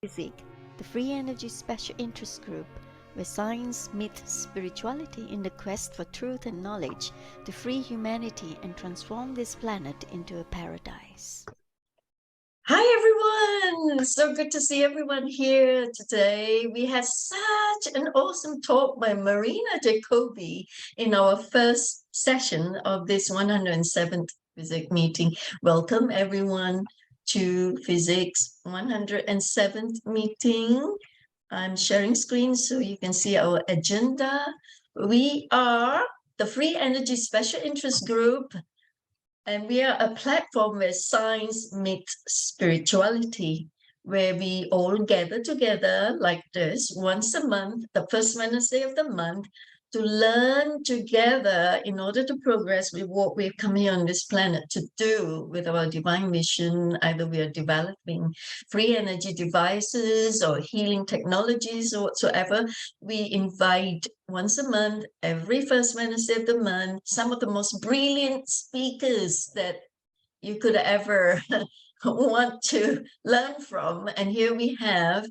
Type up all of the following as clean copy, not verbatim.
FESIG, the Free Energy Special Interest Group, where science meets spirituality in the quest for truth and knowledge to free humanity and transform this planet into a paradise. Hi everyone! So good to see everyone here today. We had such an awesome talk by Marina Jacobi in our first session of this 107th FESIG meeting. Welcome everyone to FESIG's 107th meeting. I'm sharing screen so you can see our agenda. We are the Free Energy Special Interest Group, and we are a platform where science meets spirituality, where we all gather together like this once a month, the first Wednesday of the month, to learn together in order to progress with what we're coming on this planet to do with our divine mission. Either we are developing free energy devices or healing technologies or whatsoever. We invite once a month, every first Wednesday of the month, some of the most brilliant speakers that you could ever want to learn from. And here we have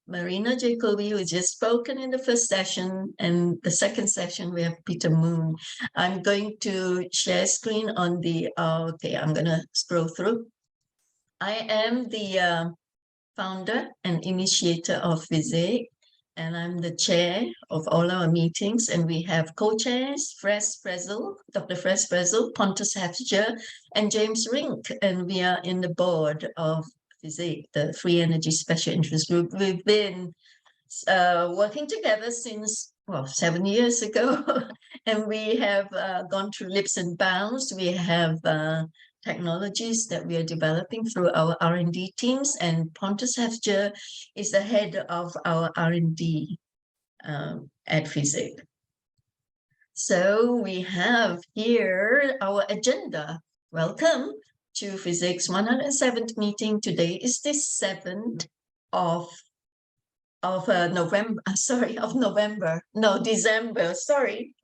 Marina Jacobi, who just spoken in the first session, and the second session we have Peter Moon. I'm going to share screen on the, okay, I'm going to scroll through. I am the founder and initiator of FESIG, and I'm the chair of all our meetings, and we have co-chairs, Dr. Fres Prezel, Pontus Hefger, and James Rink, and we are in the board of FESIG, the Free Energy Special Interest Group. We've been working together since, well, 7 years ago, and we have gone through leaps and bounds. We have technologies that we are developing through our R&D teams, and Pontus Hefger is the head of our R&D at FESIG. So we have here our agenda. Welcome to FESIG's 107th meeting. Today is the 7th of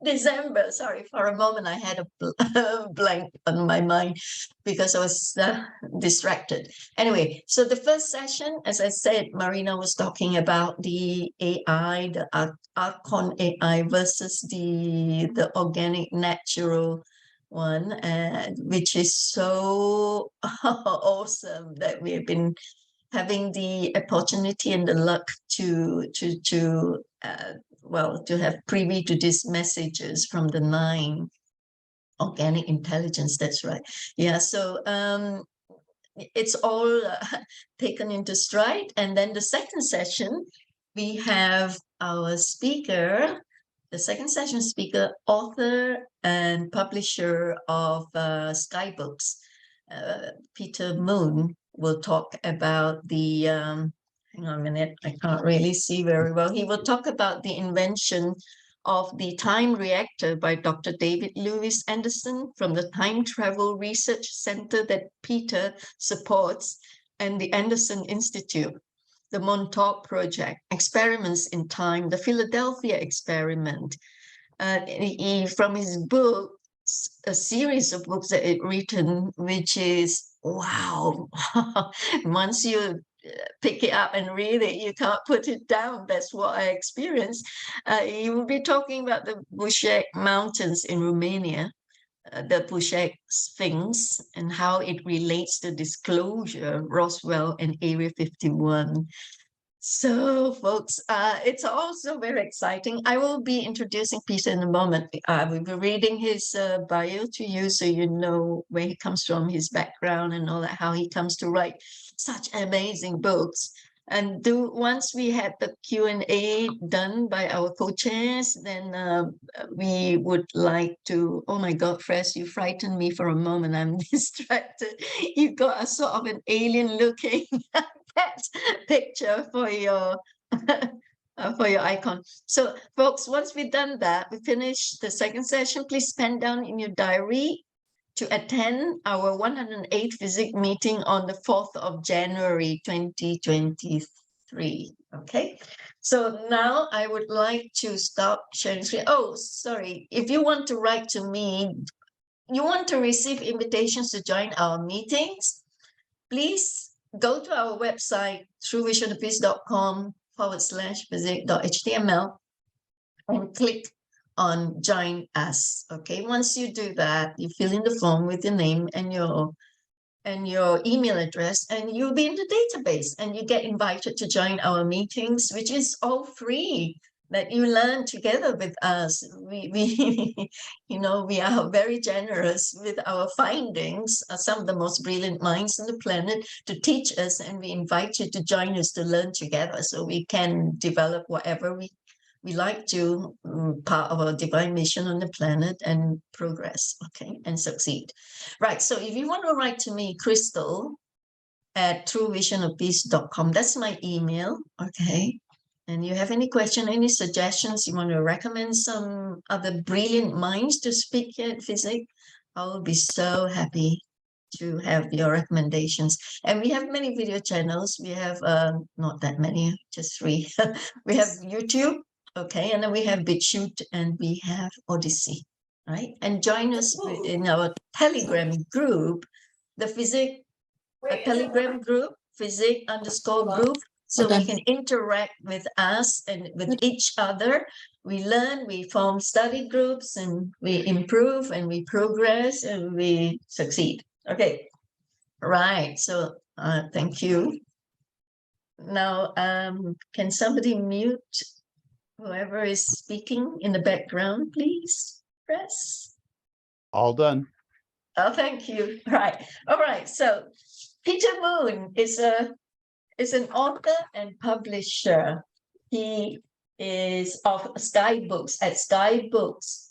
December. Sorry, for a moment I had a blank on my mind because I was distracted. Anyway, so the first session, as I said, Marina was talking about the AI, the Archon AI versus the organic natural one, which is so awesome that we have been having the opportunity and the luck to have privy to these messages from the 9 organic intelligence. That's right. Yeah. So it's all taken into stride. And then the second session, we have our speaker, the second session speaker, author and publisher of Skybooks, Peter Moon, will talk about the, hang on a minute, I can't really see very well. He will talk about the invention of the time reactor by Dr. David Lewis Anderson from the Time Travel Research Center that Peter supports, and the Anderson Institute, the Montauk Project, Experiments in Time, the Philadelphia Experiment. From his book, a series of books that he'd written, which is, wow, once you pick it up and read it, you can't put it down. That's what I experienced. He will be talking about the Bushek Mountains in Romania, the Bushek Sphinx, and how it relates to disclosure, Roswell and Area 51. So, folks, it's also very exciting. I will be introducing Peter in a moment. We'll be reading his bio to you so you know where he comes from, his background and all that, how he comes to write such amazing books. And once we had the Q&A done by our co-chairs, then we would like to, oh my God, Fres, you frightened me for a moment. I'm distracted. You got a sort of an alien looking picture for your icon. So folks, once we've done that, we finish the second session, please pen down in your diary to attend our 108th FESIG meeting on the 4th of January 2023. Okay, so now I would like to stop sharing screen. Oh, sorry, if you want to write to me, you want to receive invitations to join our meetings, please go to our website, truevisionofpeace.com/physic.html and click on join us. Okay, once you do that, you fill in the form with your name and your email address, and you'll be in the database, and you get invited to join our meetings, which is all free, that you learn together with us. We you know, we are very generous with our findings, some of the most brilliant minds on the planet, to teach us, and we invite you to join us to learn together so we can develop whatever we like to, part of our divine mission on the planet, and progress, okay, and succeed. Right, so if you want to write to me, Crystal at truevisionofpeace.com, that's my email, okay? And you have any question, any suggestions, you want to recommend some other brilliant minds to speak at FESIG, I will be so happy to have your recommendations. And we have many video channels. We have not that many, just 3. We have YouTube, okay, and then we have BitChute, and we have Odyssey, right? And join us in our Telegram group, the FESIG Telegram group, FESIG_group, so we can interact with us and with each other. We learn, we form study groups, and we improve, and we progress, and we succeed. Okay, right, so thank you. Now, can somebody mute whoever is speaking in the background, please? Press. All done. Oh, thank you. Right. All right. So Peter Moon is an author and publisher. He is of Sky Books, at Sky Books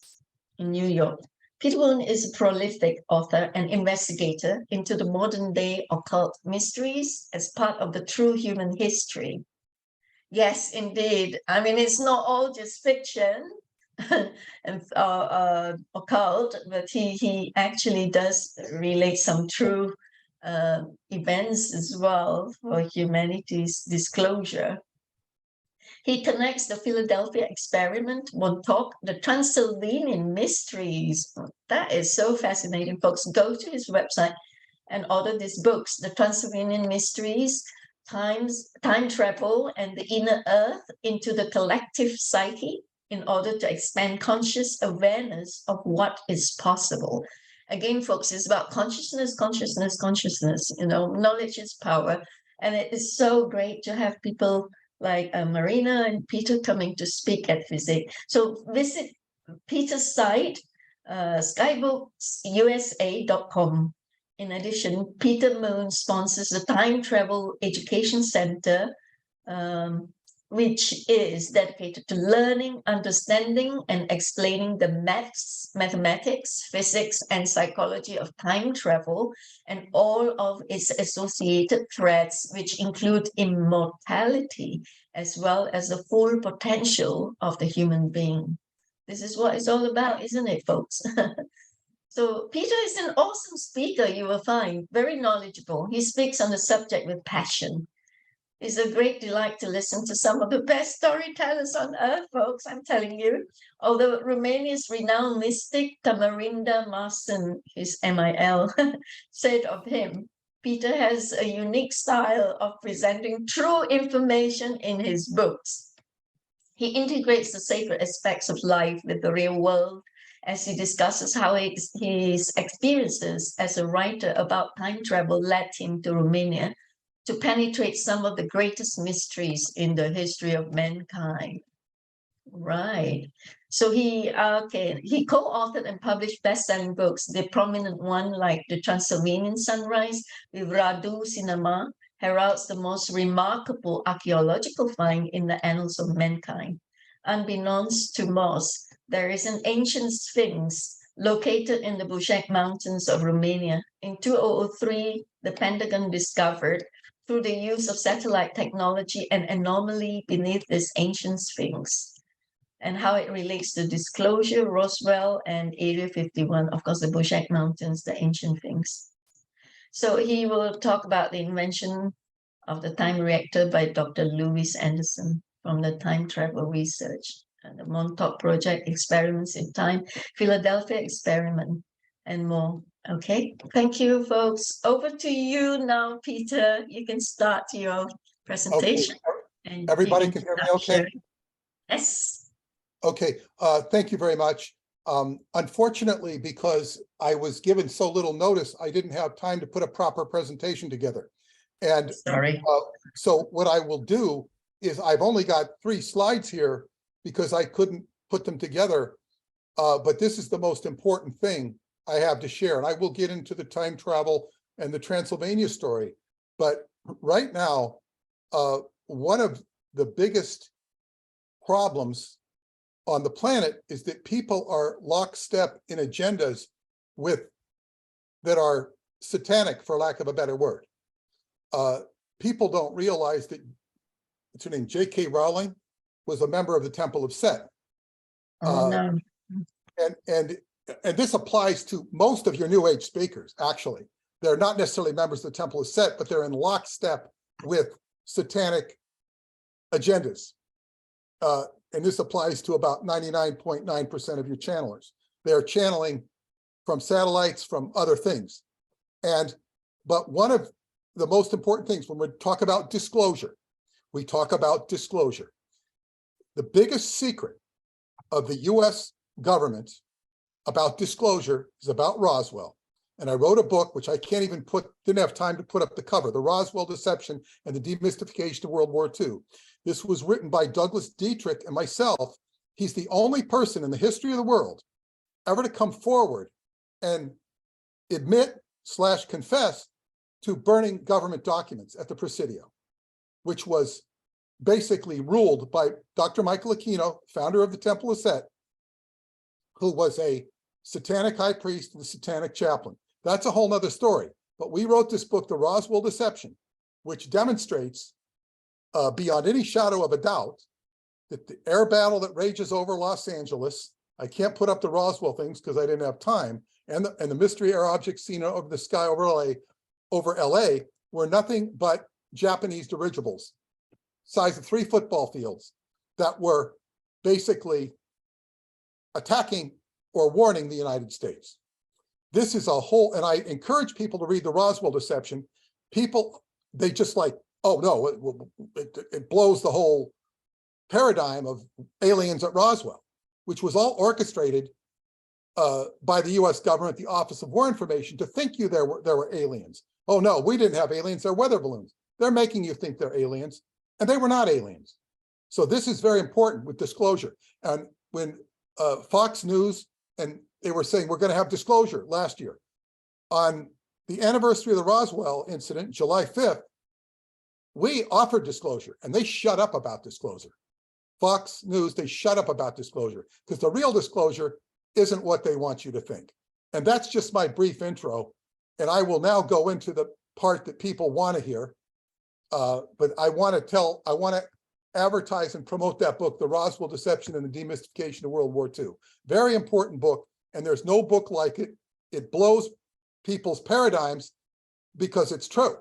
in New York. Peter Moon is a prolific author and investigator into the modern day occult mysteries as part of the true human history. Yes, indeed. I mean, it's not all just fiction and occult, but he actually does relate some true events as well for humanity's disclosure. He connects the Philadelphia experiment, Montauk, the Transylvanian mysteries. That is so fascinating, folks. Go to his website and order these books, the Transylvanian mysteries, time travel, and the inner earth into the collective psyche, in order to expand conscious awareness of what is possible. Again, folks, it's about consciousness, consciousness, consciousness. You know, knowledge is power. And it is so great to have people like Marina and Peter coming to speak at FESIG. So visit Peter's site, skybooks.usa.com. In addition, Peter Moon sponsors the Time Travel Education Center, which is dedicated to learning, understanding, and explaining the mathematics, physics, and psychology of time travel, and all of its associated threats, which include immortality, as well as the full potential of the human being. This is what it's all about, isn't it, folks? So Peter is an awesome speaker, you will find, very knowledgeable. He speaks on the subject with passion. It's a great delight to listen to some of the best storytellers on earth, folks, I'm telling you. Although Romania's renowned mystic Tamarinda Marsan, his MIL, said of him, Peter has a unique style of presenting true information in his books. He integrates the sacred aspects of life with the real world, as he discusses how his experiences as a writer about time travel led him to Romania to penetrate some of the greatest mysteries in the history of mankind. Right. So he co-authored and published best-selling books. The prominent one, like The Transylvanian Sunrise with Radu Cinema, heralds the most remarkable archaeological find in the annals of mankind. Unbeknownst to most, there is an ancient sphinx located in the Bucek Mountains of Romania. In 2003, the Pentagon discovered, through the use of satellite technology, an anomaly beneath this ancient sphinx, and how it relates to disclosure, Roswell, and Area 51, of course, the Bucek Mountains, the ancient sphinx. So he will talk about the invention of the time reactor by Dr. Louis Anderson from the Time Travel Research, and the Montauk Project, Experiments in Time, Philadelphia Experiment, and more. Okay, thank you, folks. Over to you now, Peter. You can start your presentation. Okay. And Everybody the can hear me okay? introduction. Yes. Okay, thank you very much. Unfortunately, because I was given so little notice, I didn't have time to put a proper presentation together. And Sorry. so what I will do is I've only got 3 slides here because I couldn't put them together. But this is the most important thing I have to share. And I will get into the time travel and the Transylvania story. But right now, one of the biggest problems on the planet is that people are lockstep in agendas with that are satanic, for lack of a better word. People don't realize that, what's her name, J.K. Rowling was a member of the Temple of Set. Oh, no. And this applies to most of your New Age speakers, actually. They're not necessarily members of the Temple of Set, but they're in lockstep with satanic agendas. And this applies to about 99.9% of your channelers. They're channeling from satellites, from other things. But one of the most important things when we talk about disclosure, we talk about disclosure. The biggest secret of the US government about disclosure is about Roswell. And I wrote a book, which I can't even didn't have time to put up the cover, The Roswell Deception and the Demystification of World War II. This was written by Douglas Dietrich and myself. He's the only person in the history of the world ever to come forward and admit/confess to burning government documents at the Presidio, which was basically ruled by Dr. Michael Aquino, founder of the Temple of Set, who was a satanic high priest and a satanic chaplain. That's a whole nother story. But we wrote this book, The Roswell Deception, which demonstrates beyond any shadow of a doubt that the air battle that rages over Los Angeles, I can't put up the Roswell things because I didn't have time, and the mystery air objects seen over the sky over LA were nothing but Japanese dirigibles, size of 3 football fields, that were basically attacking or warning the United States. This is a whole, and I encourage people to read the Roswell Deception. People, they just like, oh no, it blows the whole paradigm of aliens at Roswell, which was all orchestrated by the US government, the Office of War Information, to think there were aliens. Oh no, we didn't have aliens, they're weather balloons. They're making you think they're aliens, and they were not aliens. So this is very important with disclosure. And when Fox News, and they were saying we're going to have disclosure last year. On the anniversary of the Roswell incident, July 5th, we offered disclosure, and they shut up about disclosure. Fox News, they shut up about disclosure, because the real disclosure isn't what they want you to think. And that's just my brief intro. And I will now go into the part that people want to hear. But I want to advertise and promote that book, The Roswell Deception and the Demystification of World War II. Very important book, and there's no book like it. It blows people's paradigms because it's true.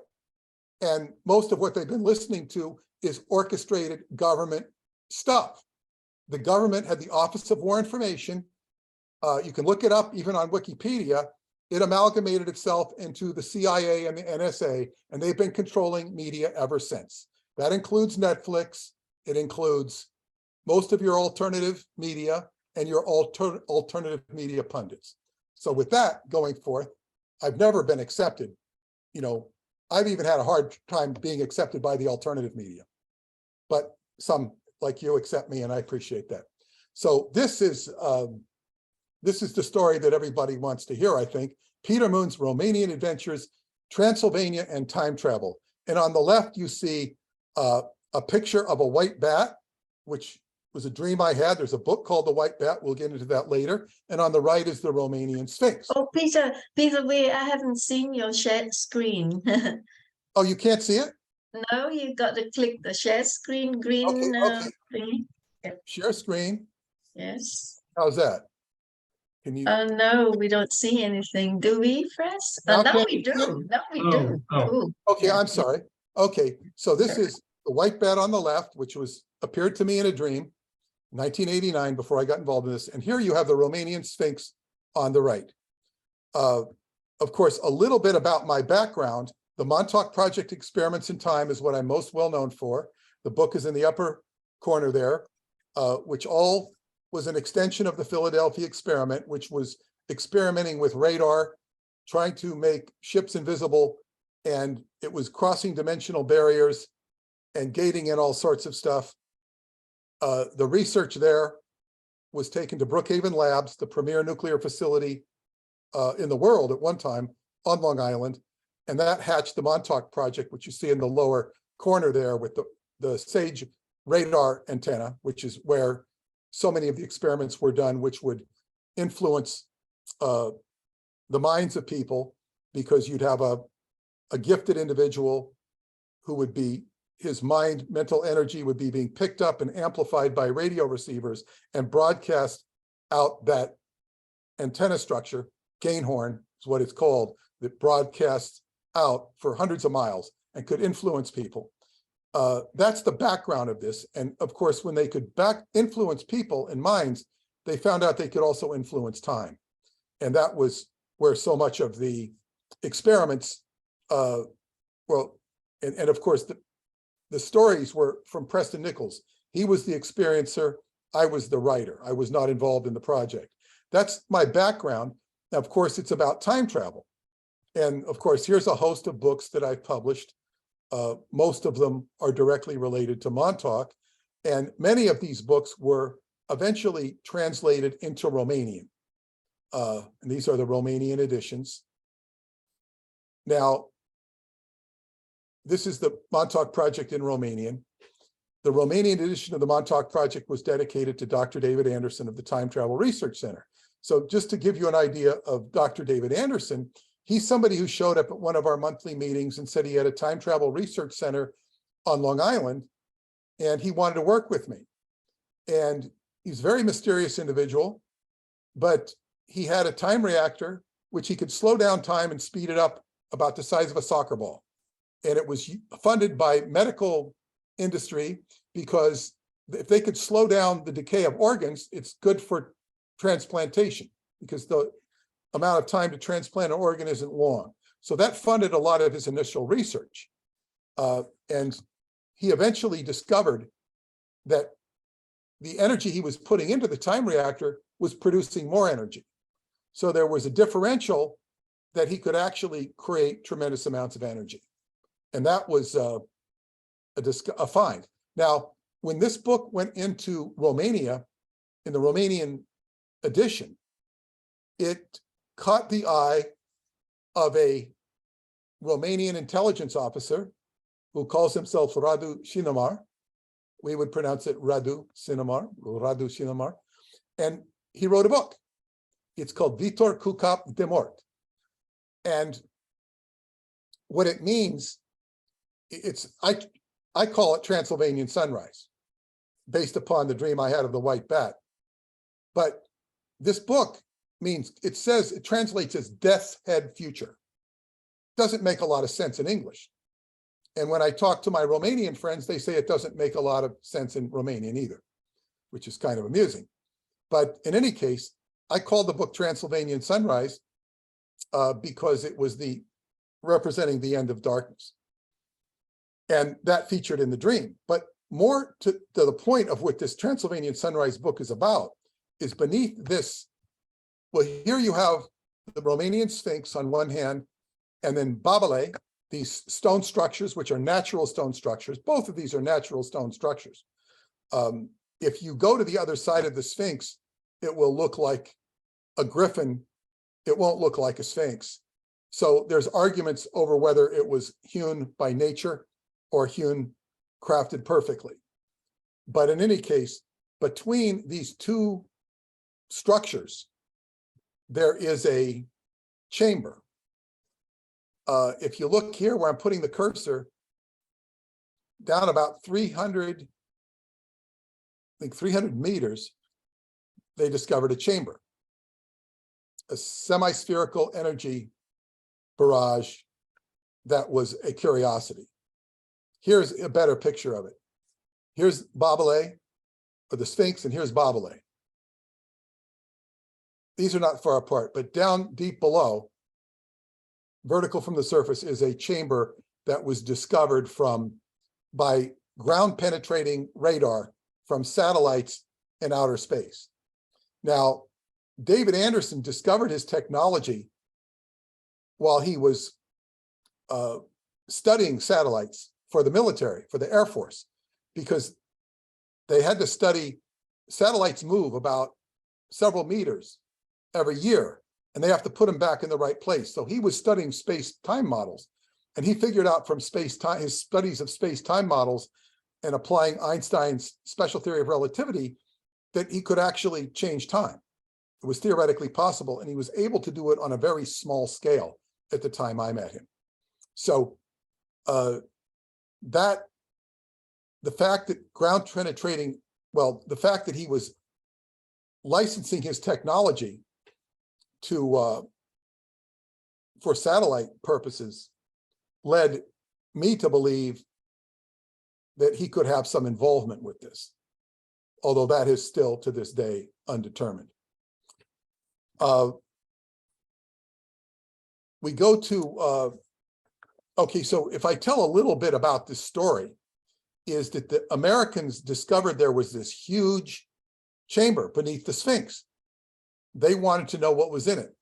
And most of what they've been listening to is orchestrated government stuff. The government had the Office of War Information. You can look it up even on Wikipedia. It amalgamated itself into the CIA and the NSA, and they've been controlling media ever since. That includes Netflix. It includes most of your alternative media and your alternative media pundits. So with that going forth, I've never been accepted. You know, I've even had a hard time being accepted by the alternative media. But some like you accept me, and I appreciate that. So this is the story that everybody wants to hear, I think. Peter Moon's Romanian Adventures, Transylvania, and Time Travel. And on the left, you see a picture of a white bat, which was a dream I had. There's a book called The White Bat. We'll get into that later. And on the right is the Romanian Sphinx. Oh, Peter, I haven't seen your shared screen. Oh, you can't see it? No, you got to click the share screen green Okay. thing. Yep. Share screen. Yes. How's that? Can you? Oh no, we don't see anything. Do we, Fres? Now No, can we you do. see it? No, we do. Ooh, Okay, yeah. I'm sorry. Okay, so this is the white bat on the left, which appeared to me in a dream, 1989, before I got involved in this. And here you have the Romanian Sphinx on the right. of course, a little bit about my background. The Montauk Project Experiments in Time is what I'm most well known for. The book is in the upper corner there, which all was an extension of the Philadelphia experiment, which was experimenting with radar, trying to make ships invisible, and it was crossing dimensional barriers and gating in all sorts of stuff. The research there was taken to Brookhaven Labs, the premier nuclear facility in the world at one time on Long Island, and that hatched the Montauk Project, which you see in the lower corner there with the SAGE radar antenna, which is where so many of the experiments were done, which would influence the minds of people, because you'd have a gifted individual who would be, his mind, mental energy would be being picked up and amplified by radio receivers and broadcast out that antenna structure. Gain horn is what it's called, that broadcasts out for hundreds of miles and could influence people. That's the background of this. And of course, when they could influence people and minds, they found out they could also influence time. And that was where so much of the experiments, and of course, the stories were from Preston Nichols. He was the experiencer. I was the writer. I was not involved in the project. That's my background. Now, of course, it's about time travel. And of course, here's a host of books that I've published. Most of them are directly related to Montauk. And many of these books were eventually translated into Romanian. And these are the Romanian editions. Now, this is the Montauk Project in Romanian. The Romanian edition of the Montauk Project was dedicated to Dr. David Anderson of the Time Travel Research Center. So just to give you an idea of Dr. David Anderson, he's somebody who showed up at one of our monthly meetings and said he had a time travel research center on Long Island, and he wanted to work with me. And he's a very mysterious individual, but he had a time reactor, which he could slow down time and speed it up about the size of a soccer ball. And it was funded by medical industry, because if they could slow down the decay of organs, it's good for transplantation, because the amount of time to transplant an organ isn't long. So that funded a lot of his initial research. And he eventually discovered that the energy he was putting into the time reactor was producing more energy. So there was a differential that he could actually create tremendous amounts of energy. And that was a find. Now, when this book went into Romania, in the Romanian edition, it caught the eye of a Romanian intelligence officer who calls himself Radu Sinomar. We would pronounce it Radu Sinomar. And he wrote a book. It's called Viitor cu cap de mort. And what it means, I call it Transylvanian sunrise, based upon the dream I had of the white bat. But this book means, it translates as death's head future. Doesn't make a lot of sense in English. And when I talk to my Romanian friends, they say it doesn't make a lot of sense in Romanian either, which is kind of amusing. But in any case, I called the book Transylvanian Sunrise because it was representing the end of darkness. And that featured in the dream. But more to the point of what this Transylvanian Sunrise book is about is beneath this. Well, here you have the Romanian Sphinx on one hand, and then Babele, these stone structures, which are natural stone structures. Both of these are natural stone structures. If you go to the other side of the Sphinx, it will look like a griffin. It won't look like a Sphinx. So there's arguments over whether it was hewn by nature or crafted perfectly. But in any case, between these two structures, there is a chamber. If you look here where I'm putting the cursor, down about 300 meters, they discovered a chamber, a semi-spherical energy barrage that was a curiosity. Here's a better picture of it. Here's Babele, or the Sphinx, and here's Babele. These are not far apart, but down deep below, vertical from the surface is a chamber that was discovered by ground penetrating radar from satellites in outer space. Now, David Anderson discovered his technology while he was studying satellites for the military, for the Air Force, because they had to study satellites move about several meters every year, and they have to put them back in the right place. So he was studying space-time models, and he figured out from space-time, his studies of space-time models and applying Einstein's special theory of relativity, that he could actually change time. It was theoretically possible, and he was able to do it on a very small scale at the time I met him. So the fact that ground penetrating, well, the fact that he was licensing his technology to for satellite purposes led me to believe that he could have some involvement with this, although that is still to this day undetermined. We go to, okay, so if I tell a little bit about this story, is that the Americans discovered there was this huge chamber beneath the Sphinx. They wanted to know what was in it,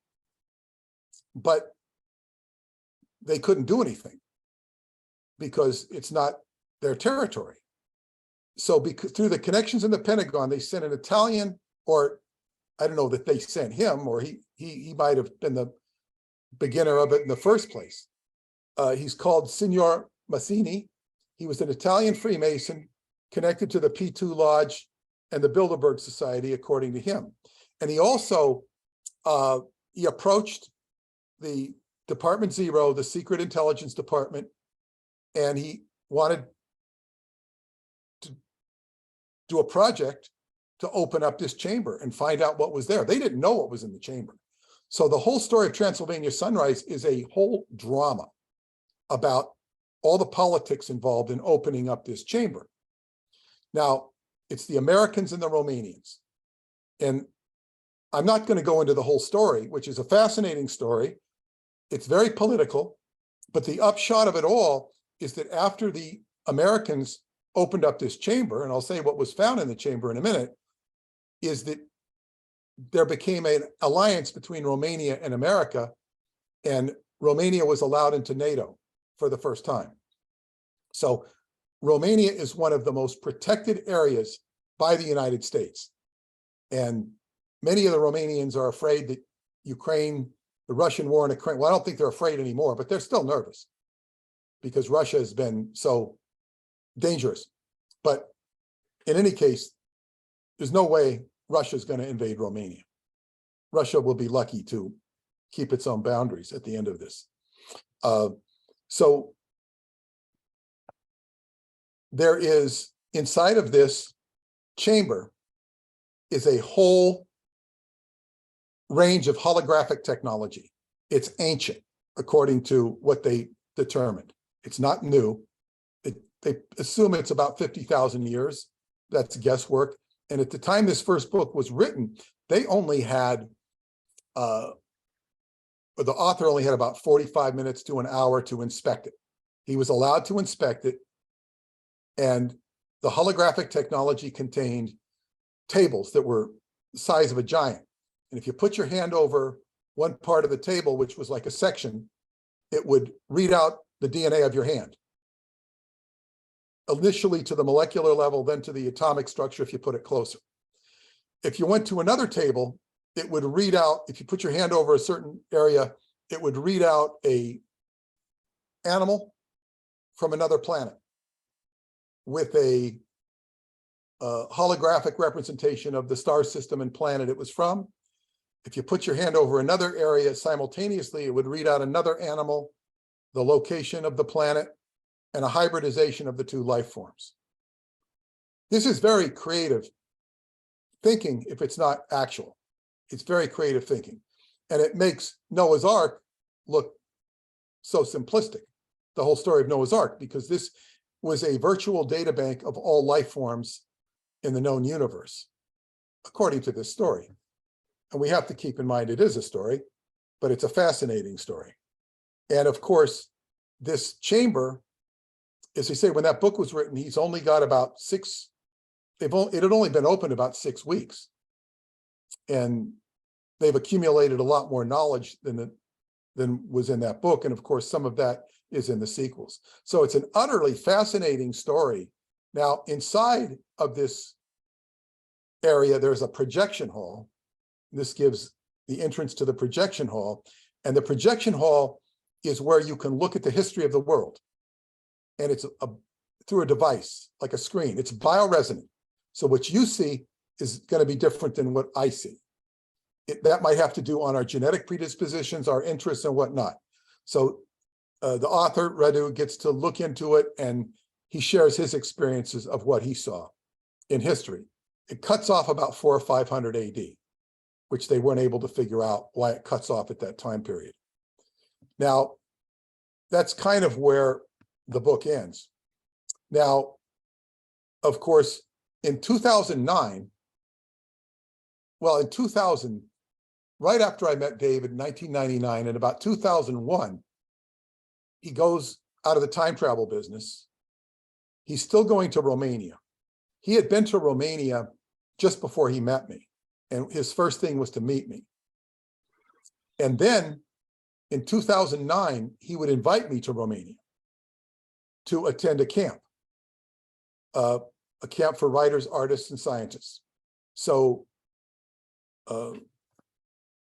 but they couldn't do anything because it's not their territory. So because through the connections in the Pentagon, they sent an Italian, or I don't know that they sent him, or he might have been the beginner of it in the first place. He's called Signor Massini. He was an Italian Freemason connected to the P2 Lodge and the Bilderberg Society, according to him. And he also, he approached the Department Zero, the secret intelligence department, and he wanted to do a project to open up this chamber and find out what was there. They didn't know what was in the chamber. So the whole story of Transylvania Sunrise is a whole drama about all the politics involved in opening up this chamber. Now, it's the Americans and the Romanians. And I'm not going to go into the whole story, which is a fascinating story. It's very political, but the upshot of it all is that after the Americans opened up this chamber, and I'll say what was found in the chamber in a minute, is that there became an alliance between Romania and America, and Romania was allowed into NATO for the first time. So Romania is one of the most protected areas by the United States. And many of the Romanians are afraid that Ukraine, the Russian war in Ukraine, well, I don't think they're afraid anymore, but they're still nervous because Russia has been so dangerous. But in any case, there's no way Russia's going to invade Romania. Russia will be lucky to keep its own boundaries at the end of this. So there is, inside of this chamber is a whole range of holographic technology. It's ancient, according to what they determined. It's not new. They assume it's about 50,000 years. That's guesswork. And at the time this first book was written, they only had, the author only had about 45 minutes to an hour to inspect it. He was allowed to inspect it. And the holographic technology contained tables that were the size of a giant. And if you put your hand over one part of the table, which was like a section, it would read out the DNA of your hand. Initially to the molecular level, then to the atomic structure if you put it closer. If you went to another table, it would read out, if you put your hand over a certain area, it would read out a animal from another planet with a holographic representation of the star system and planet it was from. If you put your hand over another area simultaneously, it would read out another animal, the location of the planet, and a hybridization of the two life forms. This is very creative thinking if it's not actual. It's very creative thinking. And it makes Noah's Ark look so simplistic, the whole story of Noah's Ark, because this was a virtual data bank of all life forms in the known universe, according to this story. And we have to keep in mind it is a story, but it's a fascinating story. And of course, this chamber, as I say, when that book was written, he's only got about it had only been open about 6 weeks. And they've accumulated a lot more knowledge than was in that book. And of course, some of that is in the sequels. So it's an utterly fascinating story. Now, inside of this area, there's a projection hall. This gives the entrance to the projection hall. And the projection hall is where you can look at the history of the world. And it's through a device, like a screen. It's bioresonant. So what you see is going to be different than what I see. That might have to do on our genetic predispositions, our interests and whatnot. So the author, Radu, gets to look into it, and he shares his experiences of what he saw in history. It cuts off about 400 or 500 AD, which they weren't able to figure out why it cuts off at that time period. Now, that's kind of where the book ends. Now, of course, in 2009, well, in 2000, right after I met David in 1999, and about 2001, he goes out of the time travel business. He's still going to Romania. He had been to Romania just before he met me, and his first thing was to meet me. And then in 2009, he would invite me to Romania to attend a camp for writers, artists, and scientists. So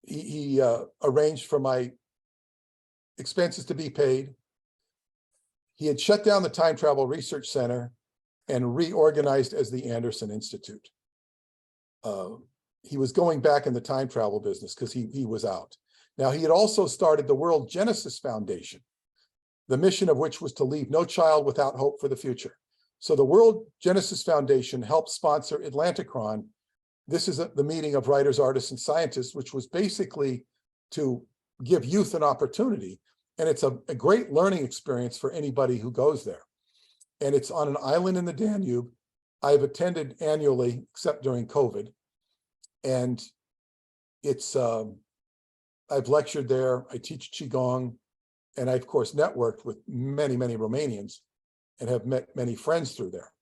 he arranged for my expenses to be paid. He had shut down the Time Travel Research Center and reorganized as the Anderson Institute. He was going back in the time travel business because he was out. Now, he had also started the World Genesis Foundation, the mission of which was to leave no child without hope for the future. So the World Genesis Foundation helped sponsor Atlanticron. This is the meeting of writers, artists, and scientists, which was basically to give youth an opportunity. And it's a great learning experience for anybody who goes there. And it's on an island in the Danube. I've attended annually, except during COVID. And it's, I've lectured there, I teach Qigong, and I, of course, networked with many, many Romanians and have met many friends through there.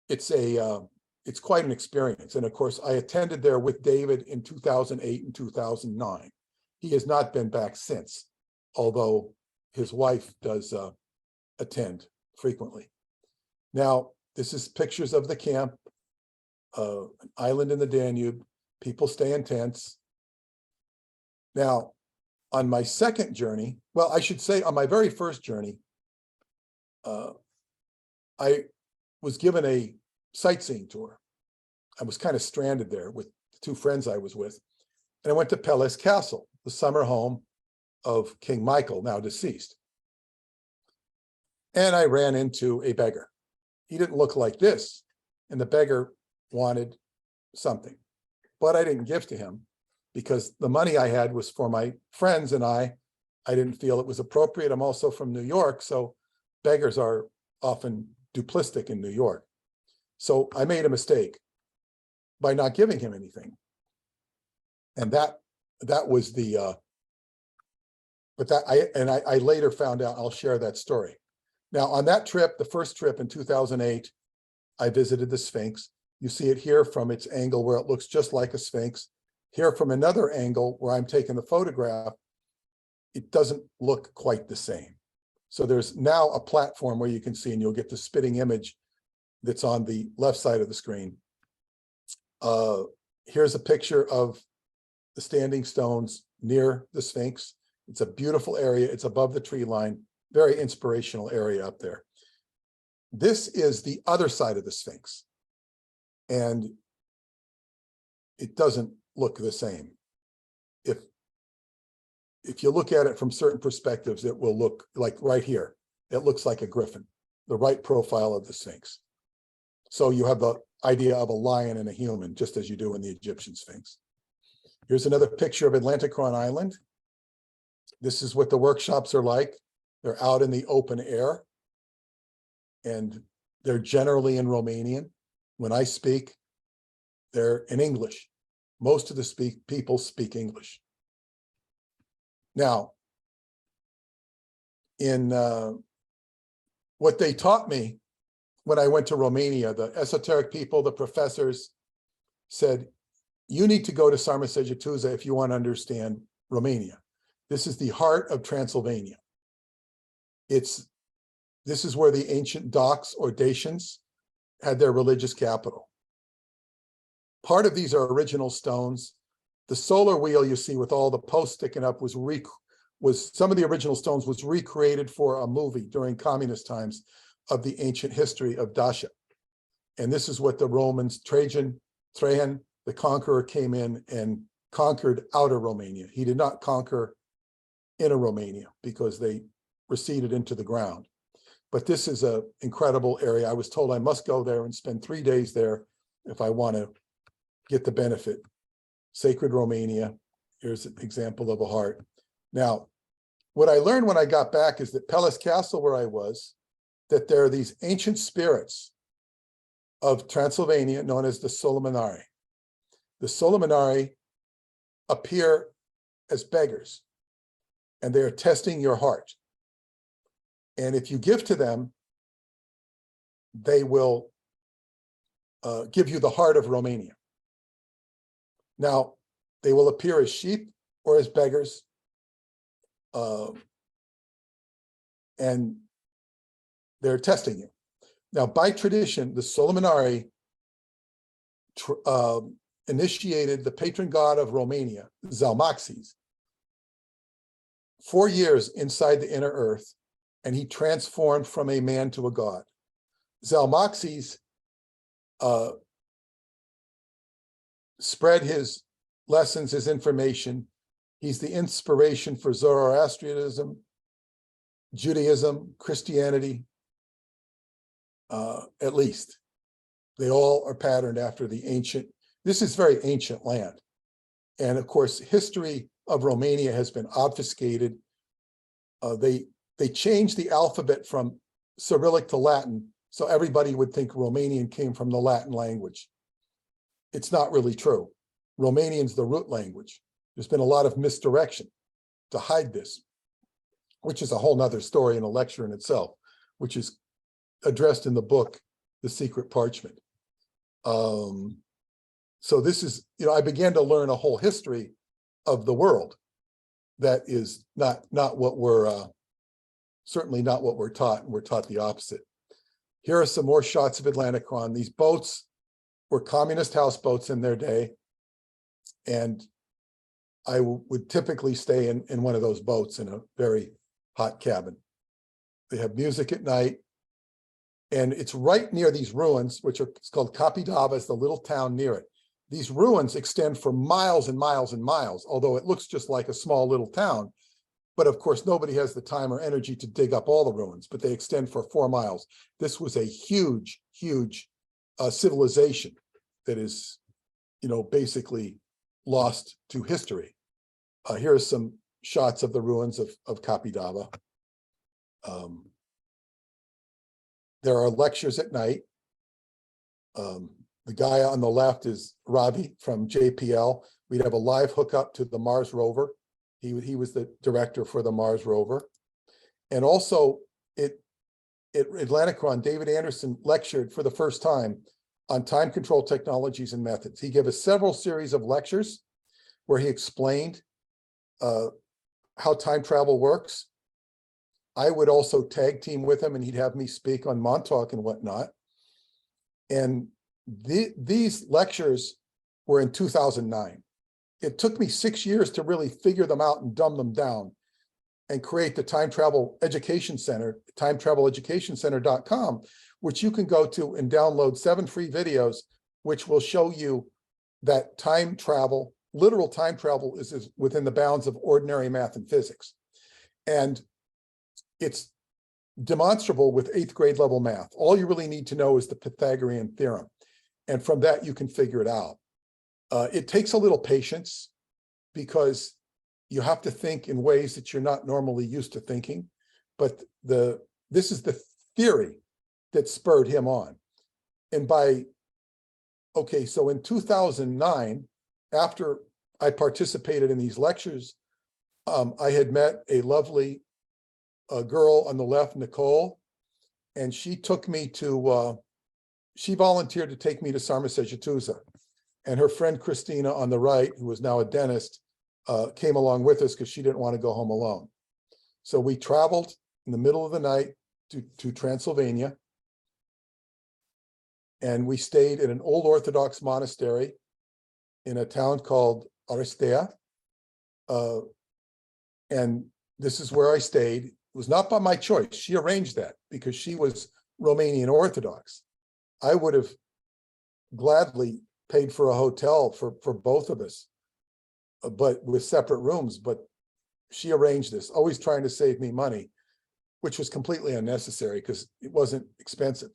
It's quite an experience. And of course, I attended there with David in 2008 and 2009. He has not been back since, although his wife does attend frequently. Now, this is pictures of the camp, an island in the Danube. People stay in tents. Now, on my second journey, well, I should say on my very first journey, I was given a sightseeing tour. I was kind of stranded there with the two friends I was with. And I went to Pele's Castle, the summer home of King Michael, now deceased. And I ran into a beggar. He didn't look like this. And the beggar wanted something, but I didn't give to him because the money I had was for my friends and I didn't feel it was appropriate. I'm also from New York, so beggars are often duplistic in New York. So I made a mistake by not giving him anything. And that was the, I later found out, I'll share that story. Now on that trip, the first trip in 2008, I visited the Sphinx. You see it here from its angle where it looks just like a Sphinx. Here from another angle where I'm taking the photograph, it doesn't look quite the same. So there's now a platform where you can see, and you'll get the spitting image that's on the left side of the screen. Here's a picture of the standing stones near the Sphinx. It's a beautiful area. It's above the tree line. Very inspirational area up there. This is the other side of the Sphinx. And it doesn't look the same. If you look at it from certain perspectives, it will look like right here. It looks like a griffin, the right profile of the Sphinx. So you have the idea of a lion and a human, just as you do in the Egyptian Sphinx. Here's another picture of Atlanticron Island. This is what the workshops are like. They're out in the open air, and they're generally in Romanian. When I speak, they're in English. Most of the people speak English. Now, in what they taught me when I went to Romania. The esoteric people, the professors said, you need to go to Sarmasegetuza if you want to understand Romania. This is the heart of Transylvania. This is where the ancient Dacs or Dacians had their religious capital. Part of these are original stones. The solar wheel you see with all the posts sticking up was some of the original stones was recreated for a movie during communist times of the ancient history of Dacia. And this is what the Romans, Trajan, the conqueror, came in and conquered outer Romania. He did not conquer inner Romania because they receded into the ground. But this is an incredible area. I was told I must go there and spend 3 days there if I want to get the benefit. Sacred Romania. Here's an example of a heart. Now, what I learned when I got back is that Palace Castle, where I was, that there are these ancient spirits of Transylvania known as the Solomonari. The Solomonari appear as beggars, and they are testing your heart. And if you give to them, they will give you the heart of Romania. Now, they will appear as sheep or as beggars. And they're testing you. Now, by tradition, the Solomonari initiated the patron god of Romania, Zalmaxis, 4 years inside the inner earth, and he transformed from a man to a god. Zalmaxis spread his lessons, his information. He's the inspiration for Zoroastrianism, Judaism, Christianity, at least. They all are patterned after the ancient. This is very ancient land. And of course, history of Romania has been obfuscated. They changed the alphabet from Cyrillic to Latin, so everybody would think Romanian came from the Latin language. It's not really true. Romanian's the root language. There's been a lot of misdirection to hide this, which is a whole nother story in a lecture in itself, which is addressed in the book, The Secret Parchment. So this is, I began to learn a whole history of the world that is not what we're, certainly not what we're taught, and we're taught the opposite. Here are some more shots of Atlanticron. These boats were communist houseboats in their day, and I would typically stay in one of those boats in a very hot cabin. They have music at night, and it's right near these ruins, which it's called Capidava, is the little town near it. These ruins extend for miles and miles and miles, although it looks just like a small little town. But of course, nobody has the time or energy to dig up all the ruins, but they extend for 4 miles. This was a huge, huge civilization that is, basically lost to history. Here are some shots of the ruins of Capidava. There are lectures at night. The guy on the left is Ravi from JPL. We'd have a live hookup to the Mars rover. He was the director for the Mars rover. And also at Atlanticron, David Anderson lectured for the first time on time control technologies and methods. He gave us several series of lectures where he explained how time travel works. I would also tag team with him, and he'd have me speak on Montauk and whatnot. And these lectures were in 2009. It took me 6 years to really figure them out and dumb them down and create the Time Travel Education Center, timetraveleducationcenter.com, which you can go to and download 7 free videos, which will show you that time travel, literal time travel, is within the bounds of ordinary math and physics. And it's demonstrable with 8th grade level math. All you really need to know is the Pythagorean theorem. And from that, you can figure it out. It takes a little patience because you have to think in ways that you're not normally used to thinking. But this is the theory that spurred him on. And so in 2009, after I participated in these lectures, I had met a lovely a girl on the left, Nicole, and she took me to, she volunteered to take me to Sarmasejatusa. And her friend Christina on the right, who was now a dentist, came along with us because she didn't want to go home alone. So we traveled in the middle of the night to Transylvania. And we stayed in an old Orthodox monastery in a town called Aristea. And this is where I stayed. It was not by my choice. She arranged that because she was Romanian Orthodox. I would have gladly paid for a hotel for both of us, but with separate rooms. But she arranged this, always trying to save me money, which was completely unnecessary because it wasn't expensive.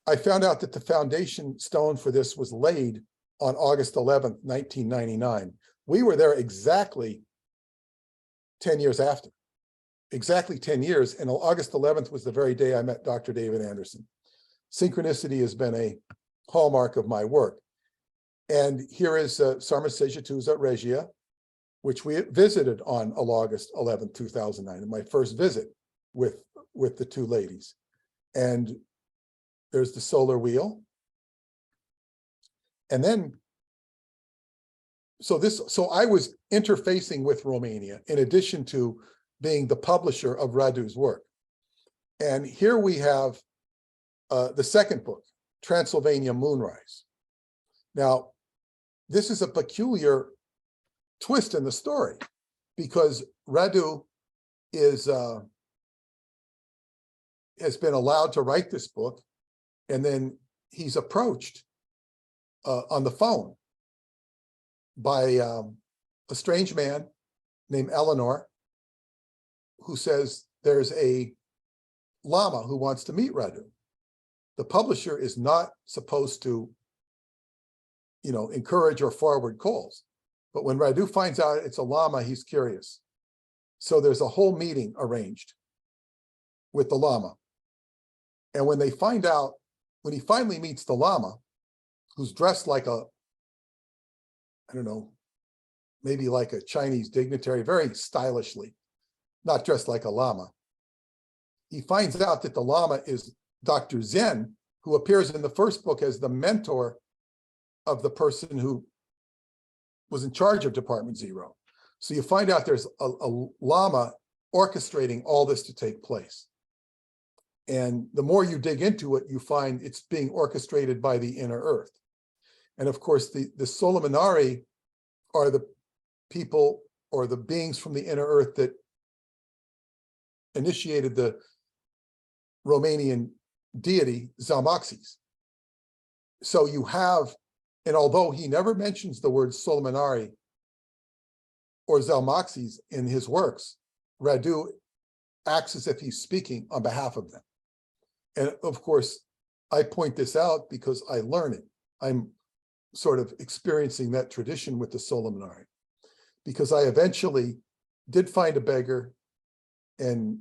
I found out that the foundation stone for this was laid on August 11th, 1999. We were there exactly 10 years after, exactly 10 years. And August 11th was the very day I met Dr. David Anderson. Synchronicity has been a hallmark of my work. And here is Sarmasejatusa Regia, which we visited on August 11th, 2009, my first visit with the two ladies. And there's the solar wheel. And then, so I was interfacing with Romania in addition to being the publisher of Radu's work. And here we have the second book, Transylvania Moonrise. Now, this is a peculiar twist in the story because Radu has been allowed to write this book, and then he's approached on the phone by a strange man named Eleanor, who says there's a Lama who wants to meet Radu. The publisher is not supposed to, encourage or forward calls. But when Radu finds out it's a Lama, he's curious. So there's a whole meeting arranged with the Lama. And when they find out, when he finally meets the Lama, who's dressed like a, I don't know, maybe like a Chinese dignitary, very stylishly, not dressed like a Lama. He finds out that the Lama is Dr. Zen, who appears in the first book as the mentor of the person who was in charge of Department Zero. So you find out there's a Lama orchestrating all this to take place. And the more you dig into it, you find it's being orchestrated by the inner earth. And of course, the Solomonari are the people or the beings from the inner earth that initiated the Romanian deity Zalmoxis. So you have, and although he never mentions the word Solomonari or Zalmoxis in his works, Radu acts as if he's speaking on behalf of them. And of course, I point this out because I learn it. I'm sort of experiencing that tradition with the Solomonari, because I eventually did find a beggar, and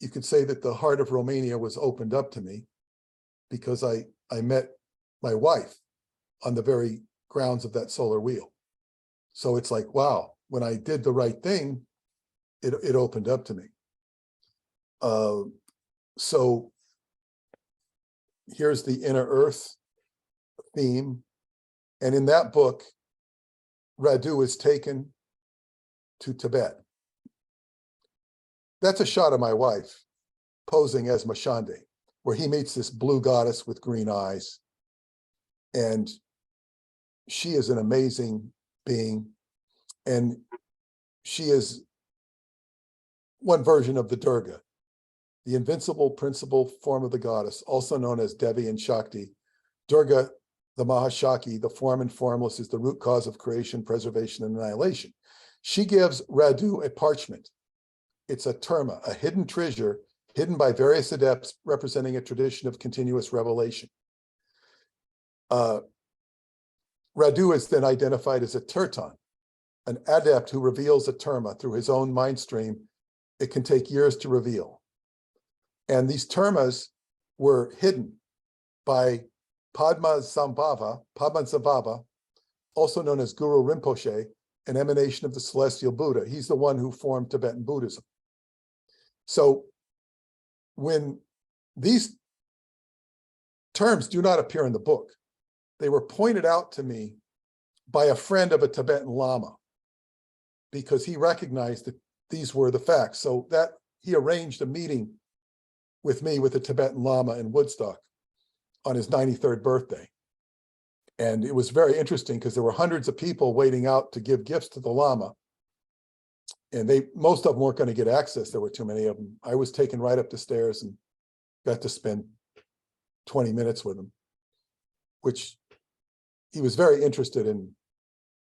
you could say that the heart of Romania was opened up to me because I met my wife on the very grounds of that solar wheel. So it's like, wow, when I did the right thing, it opened up to me. So here's the inner earth theme. And in that book, Radu is taken to Tibet. That's a shot of my wife posing as Mashande, where he meets this blue goddess with green eyes. And she is an amazing being. And she is one version of the Durga, the invincible principal form of the goddess, also known as Devi and Shakti. Durga, the Mahashakti, the form and formless, is the root cause of creation, preservation, and annihilation. She gives Radu a parchment. It's a terma, a hidden treasure, hidden by various adepts representing a tradition of continuous revelation. Radu is then identified as a terton, an adept who reveals a terma through his own mind stream. It can take years to reveal. And these termas were hidden by Padmasambhava, also known as Guru Rinpoche, an emanation of the celestial Buddha. He's the one who formed Tibetan Buddhism. So when these terms do not appear in the book, they were pointed out to me by a friend of a Tibetan Lama, because he recognized that these were the facts. So that he arranged a meeting with me with a Tibetan Lama in Woodstock on his 93rd birthday. And it was very interesting because there were hundreds of people waiting out to give gifts to the Lama. And most of them weren't going to get access. There were too many of them. I was taken right up the stairs and got to spend 20 minutes with him, which he was very interested in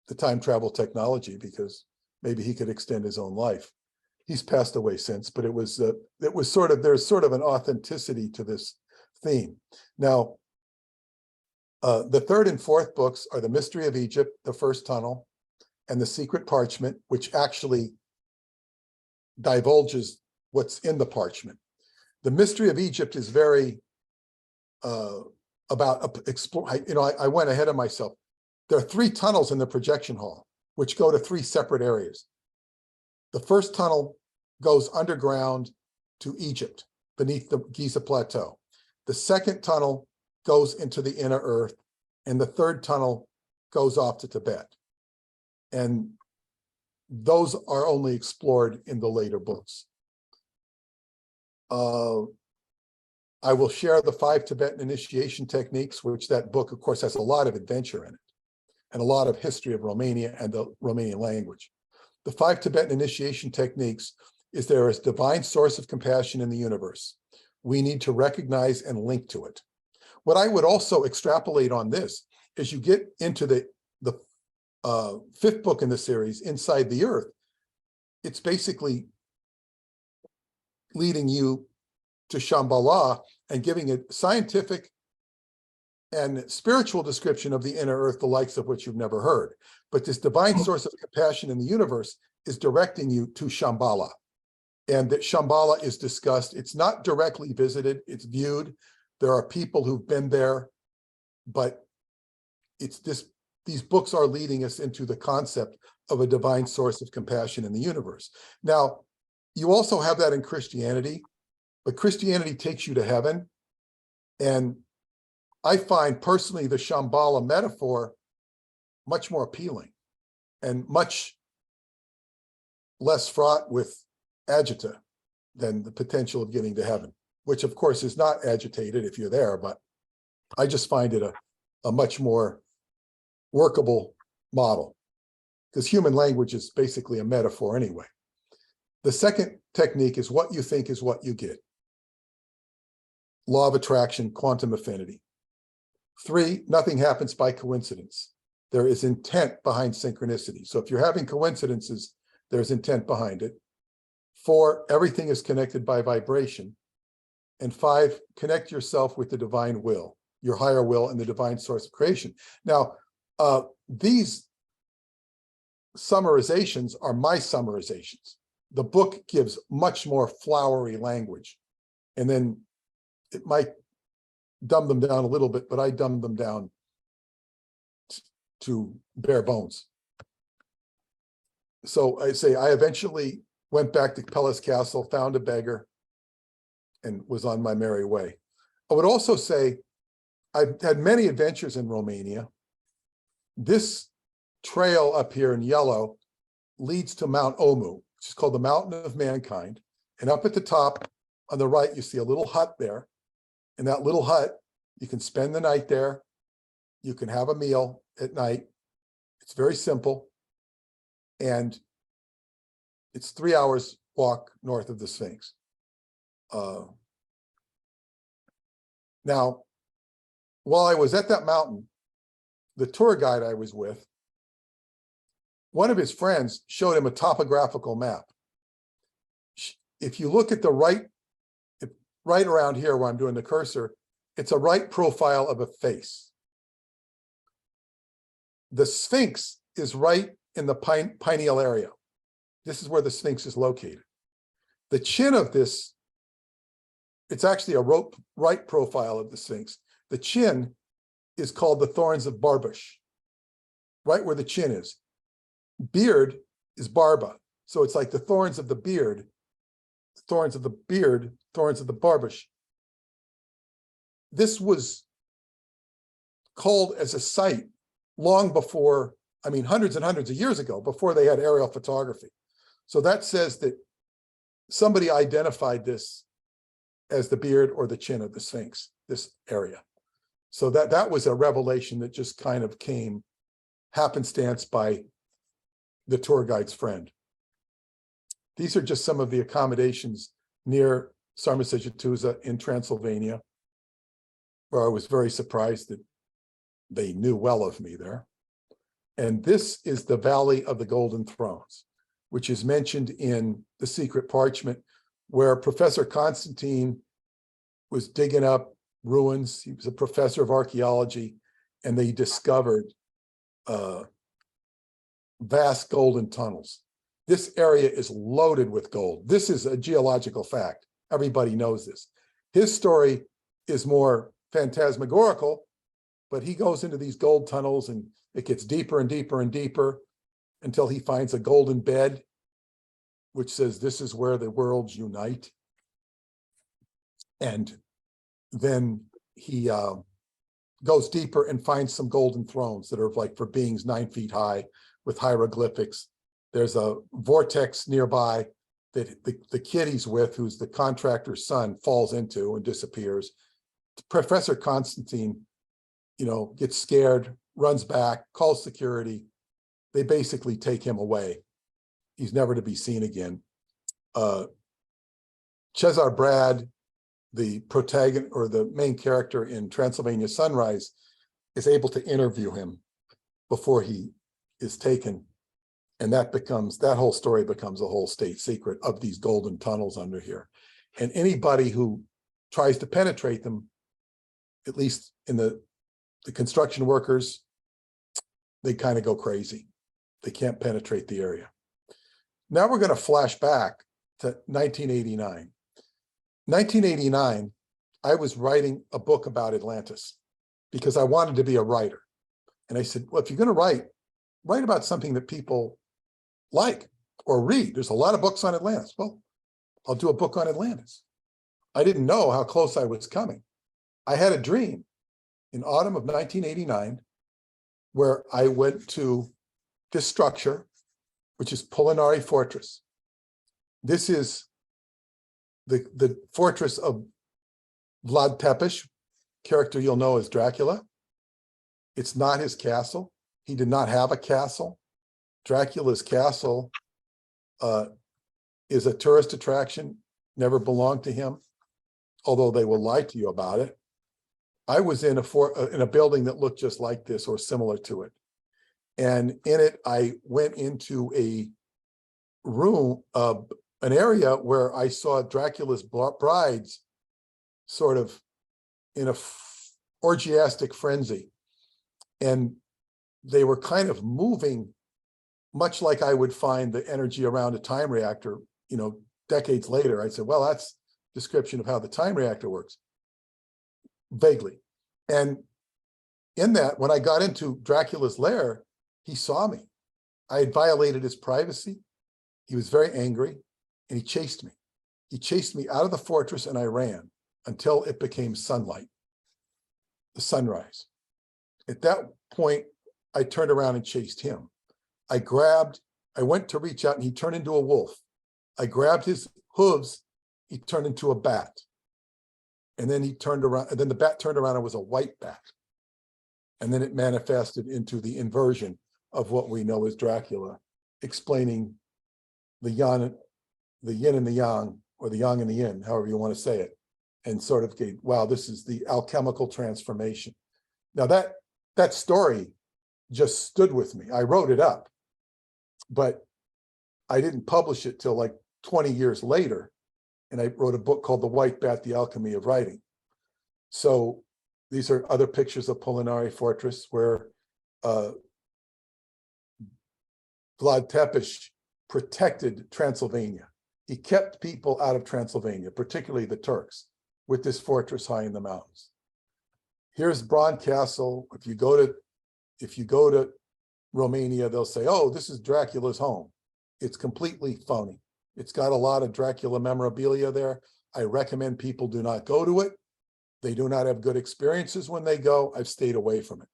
the time travel technology because maybe he could extend his own life. He's passed away since, but there's sort of an authenticity to this theme. Now, the third and fourth books are The Mystery of Egypt, The First Tunnel, and The Secret Parchment, which actually divulges what's in the parchment. The Mystery of Egypt is very about explore. I went ahead of myself. There are 3 tunnels in the projection hall, which go to 3 separate areas. The first tunnel goes underground to Egypt, beneath the Giza Plateau. The second tunnel goes into the inner earth, and the third tunnel goes off to Tibet. And those are only explored in the later books. I will share the 5 Tibetan initiation techniques, which that book, of course, has a lot of adventure in it and a lot of history of Romania and the Romanian language. The 5 Tibetan initiation techniques is there is divine source of compassion in the universe. We need to recognize and link to it. What I would also extrapolate on this is you get into the 5th book in the series, Inside the Earth. It's basically leading you to Shambhala and giving a scientific and spiritual description of the inner earth, the likes of which you've never heard. But this divine source of compassion in the universe is directing you to Shambhala. And that Shambhala is discussed. It's not directly visited, it's viewed. There are people who've been there, but these books are leading us into the concept of a divine source of compassion in the universe. Now, you also have that in Christianity, but Christianity takes you to heaven. And I find personally the Shambhala metaphor much more appealing and much less fraught with agita than the potential of getting to heaven, which of course is not agitated if you're there, but I just find it a much more workable model, because human language is basically a metaphor anyway. The second technique is what you think is what you get. Law of attraction, quantum affinity. 3, nothing happens by coincidence. There is intent behind synchronicity. So if you're having coincidences, there's intent behind it. 4, everything is connected by vibration. And 5, connect yourself with the divine will, your higher will, and the divine source of creation. Now, these summarizations are my summarizations. The book gives much more flowery language, and then it might dumb them down a little bit, but I dumbed them down to bare bones. So I say I eventually went back to Palace Castle, found a beggar, and was on my merry way. I would also say I've had many adventures in Romania. This trail up here in yellow leads to Mount Omu, which is called the Mountain of Mankind. And up at the top on the right, you see a little hut there. In that little hut, you can spend the night there. You can have a meal at night. It's very simple. And it's 3 hours walk north of the Sphinx. Now, while I was at that mountain, the tour guide I was with, one of his friends showed him a topographical map. If you look at the right around here where I'm doing the cursor, it's a right profile of a face. The Sphinx is right in the pineal area. This is where the Sphinx is located. The chin of this, it's actually a right profile of the Sphinx. The chin is called the Thorns of Barbush, right where the chin is. Beard is Barba. So it's like the thorns of the beard. thorns of the beard, thorns of the barbush. This was called as a site long before, I mean, hundreds and hundreds of years ago, before they had aerial photography. So that says that somebody identified this as the beard or the chin of the Sphinx, this area. So that was a revelation that just kind of came happenstance by the tour guide's friend. These are just some of the accommodations near Sarmisegetusa in Transylvania, where I was very surprised that they knew well of me there. And this is the Valley of the Golden Thrones, which is mentioned in The Secret Parchment, where Professor Constantine was digging up ruins. He was a professor of archaeology, and they discovered vast golden tunnels. This area is loaded with gold. This is a geological fact. Everybody knows this. His story is more phantasmagorical, but he goes into these gold tunnels and it gets deeper and deeper and deeper until he finds a golden bed, which says this is where the worlds unite. And then he goes deeper and finds some golden thrones that are like for beings 9 feet high with hieroglyphics. There's a vortex nearby that the kid he's with, who's the contractor's son, falls into and disappears. Professor Constantine, gets scared, runs back, calls security. They basically take him away. He's never to be seen again. Cesar Brad, the protagonist or the main character in Transylvania Sunrise, is able to interview him before he is taken. And that whole story becomes a whole state secret of these golden tunnels under here. And anybody who tries to penetrate them, at least in the construction workers, they kind of go crazy. They can't penetrate the area. Now we're going to flash back to 1989. 1989, I was writing a book about Atlantis because I wanted to be a writer. And I said, well, if you're going to write about something that people like or read. There's a lot of books on Atlantis. Well, I'll do a book on Atlantis. I didn't know how close I was coming. I had a dream in autumn of 1989 where I went to this structure, which is Polinari Fortress. This is the fortress of Vlad Tepes, character you'll know as Dracula. It's not his castle. He did not have a castle. Dracula's castle is a tourist attraction, never belonged to him, although they will lie to you about it. I was in a building that looked just like this or similar to it. And in it, I went into a room, an area where I saw Dracula's brides sort of in a orgiastic frenzy. And they were kind of moving much like I would find the energy around a time reactor, decades later. I said, well, that's a description of how the time reactor works. Vaguely. And in that, when I got into Dracula's lair, he saw me. I had violated his privacy. He was very angry and he chased me. He chased me out of the fortress and I ran until it became sunlight, the sunrise. At that point, I turned around and chased him. I went to reach out and he turned into a wolf. I grabbed his hooves, he turned into a bat. And then he turned around, and then the bat turned around and was a white bat. And then it manifested into the inversion of what we know as Dracula, explaining the yin and the yang, or the yang and the yin, however you want to say it, and sort of gave, wow, this is the alchemical transformation. Now that story just stood with me. I wrote it up, but I didn't publish it till like 20 years later. And I wrote a book called The White Bat, The Alchemy of Writing. So these are other pictures of Polinari Fortress where Vlad Tepes protected Transylvania. He kept people out of Transylvania, particularly the Turks, with this fortress high in the mountains. Here's Bran Castle. If you go to Romania, they'll say, oh, this is Dracula's home. It's completely phony. It's got a lot of Dracula memorabilia there. I recommend people do not go to it. They do not have good experiences when they go. I've stayed away from it.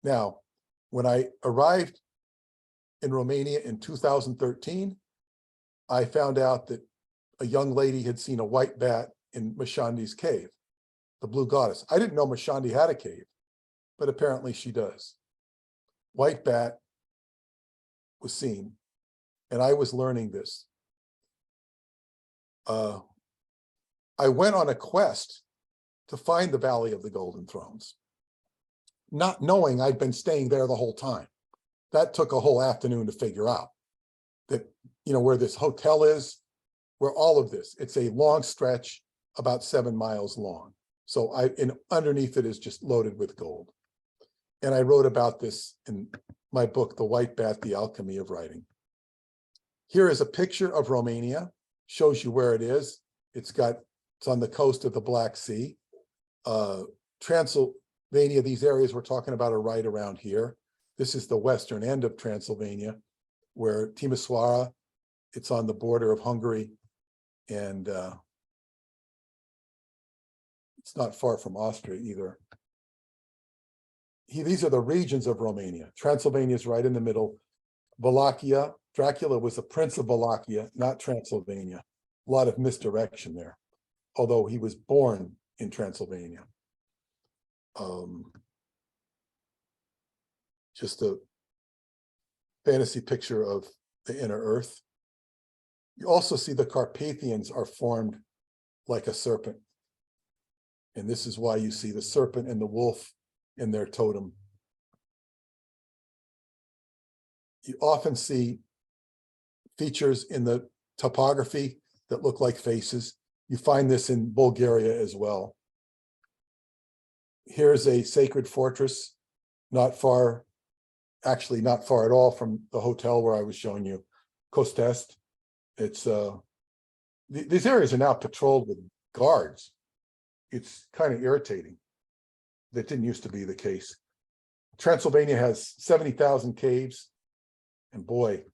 Now, when I arrived in Romania in 2013, I found out that a young lady had seen a white bat in Mashandi's cave, the Blue Goddess. I didn't know Mashandi had a cave, but apparently she does. White bat was seen, and I was learning this. I went on a quest to find the Valley of the Golden Thrones, not knowing I'd been staying there the whole time. That took a whole afternoon to figure out that, where this hotel is, where all of this, it's a long stretch, about 7 miles long. So underneath it is just loaded with gold. And I wrote about this in my book, The White Bat, The Alchemy of Writing. Here is a picture of Romania, shows you where it is. It's on the coast of the Black Sea. Transylvania, these areas we're talking about are right around here. This is the western end of Transylvania, where Timisoara, it's on the border of Hungary, and it's not far from Austria either. These are the regions of Romania. Transylvania is right in the middle. Wallachia, Dracula was a prince of Wallachia, not Transylvania. A lot of misdirection there, although he was born in Transylvania. Just a fantasy picture of the inner earth. You also see the Carpathians are formed like a serpent. And this is why you see the serpent and the wolf in their totem. You often see features in the topography that look like faces. You find this in Bulgaria as well. Here's a sacred fortress, not far, actually not far at all from the hotel where I was showing you, Kostest. It's these areas are now patrolled with guards. It's kind of irritating. That didn't used to be the case. Transylvania has 70,000 caves, and boy,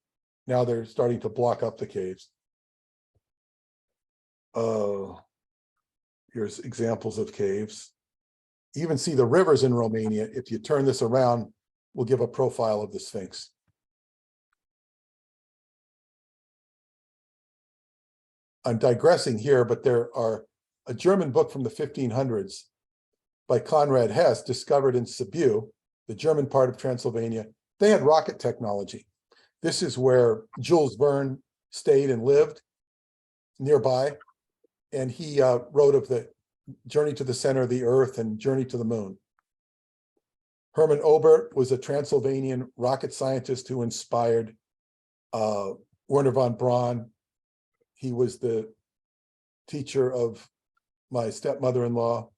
now they're starting to block up the caves. Here's examples of caves. You even see the rivers in Romania. If you turn this around, we'll give a profile of the Sphinx. I'm digressing here, but there are a German book from the 1500s by Conrad Hess, discovered in Sibiu, the German part of Transylvania. They had rocket technology. This is where Jules Verne stayed and lived nearby. And he wrote of the journey to the center of the earth and journey to the moon. Hermann Oberth was a Transylvanian rocket scientist who inspired Wernher von Braun. He was the teacher of my stepmother-in-law.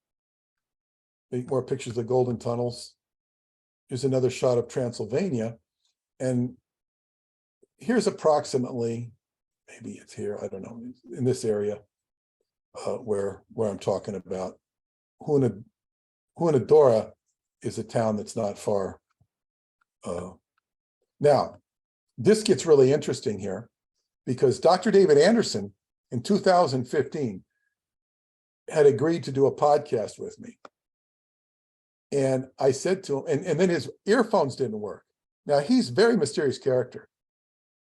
More pictures of golden tunnels. Here's another shot of Transylvania. And here's approximately, maybe it's here, I don't know, in this area where I'm talking about. Hunadora is a town that's not far. Now, this gets really interesting here because Dr. David Anderson in 2015 had agreed to do a podcast with me. And I said to him, and then his earphones didn't work. Now, he's a very mysterious character.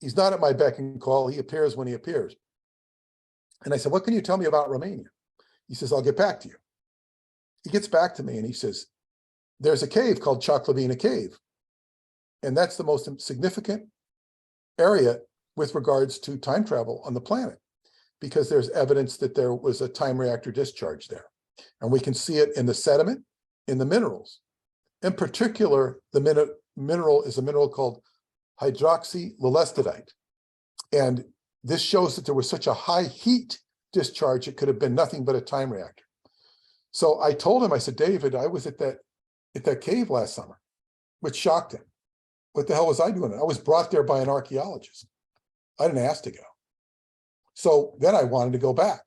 He's not at my beck and call. He appears when he appears. And I said, what can you tell me about Romania? He says, I'll get back to you. He gets back to me and he says, there's a cave called Chaklavina Cave. And that's the most significant area with regards to time travel on the planet, because there's evidence that there was a time reactor discharge there. And we can see it in the sediment, in the minerals. In particular, the mineral is a mineral called hydroxylolestidite. And this shows that there was such a high heat discharge, it could have been nothing but a time reactor. So I told him, I said, David, I was at that cave last summer, which shocked him. What the hell was I doing? I was brought there by an archaeologist. I didn't ask to go. So then I wanted to go back.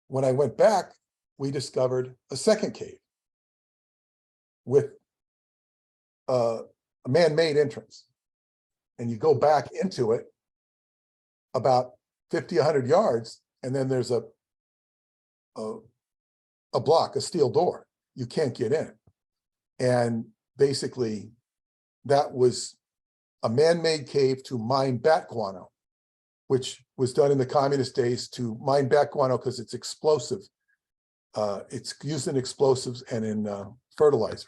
When I went back, we discovered a second cave with a man-made entrance. and you go back into it about 50, 100 yards, and then there's a block, a steel door. You can't get in. And basically, that was a man-made cave to mine bat guano, which was done in the communist days to mine bat guano because it's explosive. It's used in explosives and in fertilizer.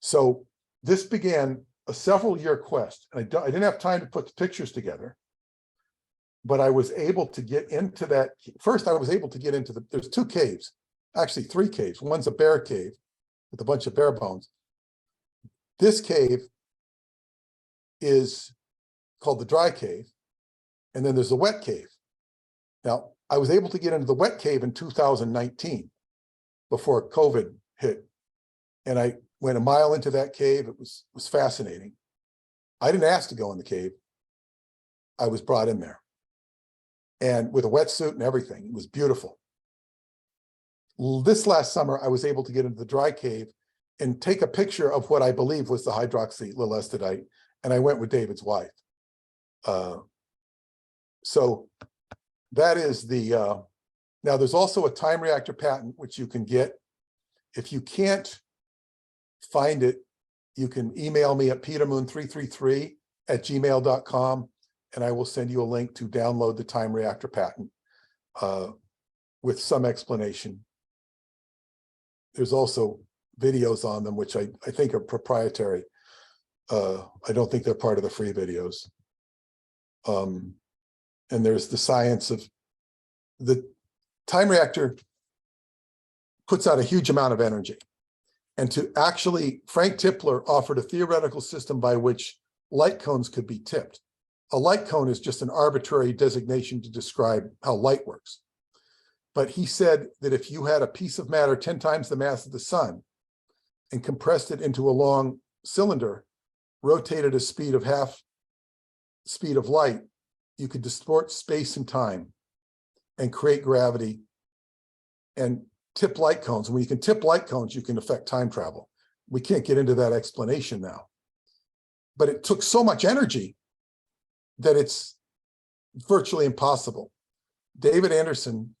So this began a several-year quest. And I didn't have time to put the pictures together, but I was able to get into that. First, I was able to get into there's two caves, actually three caves. One's a bear cave with a bunch of bear bones. This cave is called the dry cave. And then there's the wet cave. Now, I was able to get into the wet cave in 2019 before COVID hit. And I went a mile into that cave. It was fascinating. I didn't ask to go in the cave. I was brought in there. And with a wetsuit and everything, it was beautiful. This last summer, I was able to get into the dry cave and take a picture of what I believe was the hydroxylylestadite. And I went with David's wife. So that is the, now there's also a time reactor patent, which you can get. If you can't find it, you can email me at petermoon333@gmail.com, and I will send you a link to download the time reactor patent with some explanation. There's also videos on them, which I think are proprietary. I don't think they're part of the free videos. And there's the science of the time reactor puts out a huge amount of energy. And to actually, Frank Tipler offered a theoretical system by which light cones could be tipped. A light cone is just an arbitrary designation to describe how light works. But he said that if you had a piece of matter 10 times the mass of the sun and compressed it into a long cylinder, rotated a speed of half speed of light, you could distort space and time and create gravity and tip light cones. And when you can tip light cones, you can affect time travel. We can't get into that explanation now. But it took so much energy that it's virtually impossible. David Anderson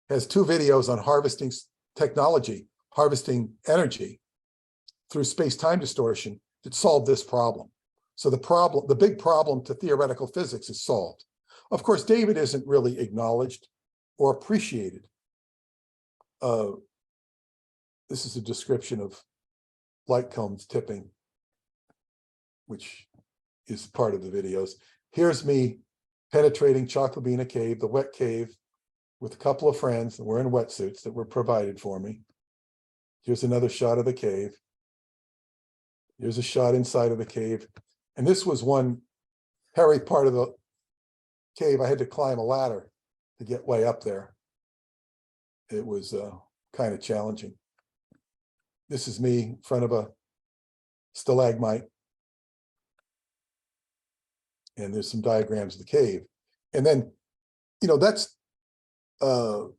has 2 videos on harvesting technology, harvesting energy through space-time distortion that solved this problem. So the big problem to theoretical physics is solved. Of course, David isn't really acknowledged or appreciated. This is a description of light cones tipping, which is part of the videos. Here's me penetrating Choclabina Cave, the wet cave, with a couple of friends, and we're in wetsuits that were provided for me. Here's another shot of the cave. Here's a shot inside of the cave. And this was one hairy part of the cave. I had to climb a ladder to get way up there. It was kind of challenging. This is me in front of a stalagmite. And there's some diagrams of the cave. And then, you know, that's in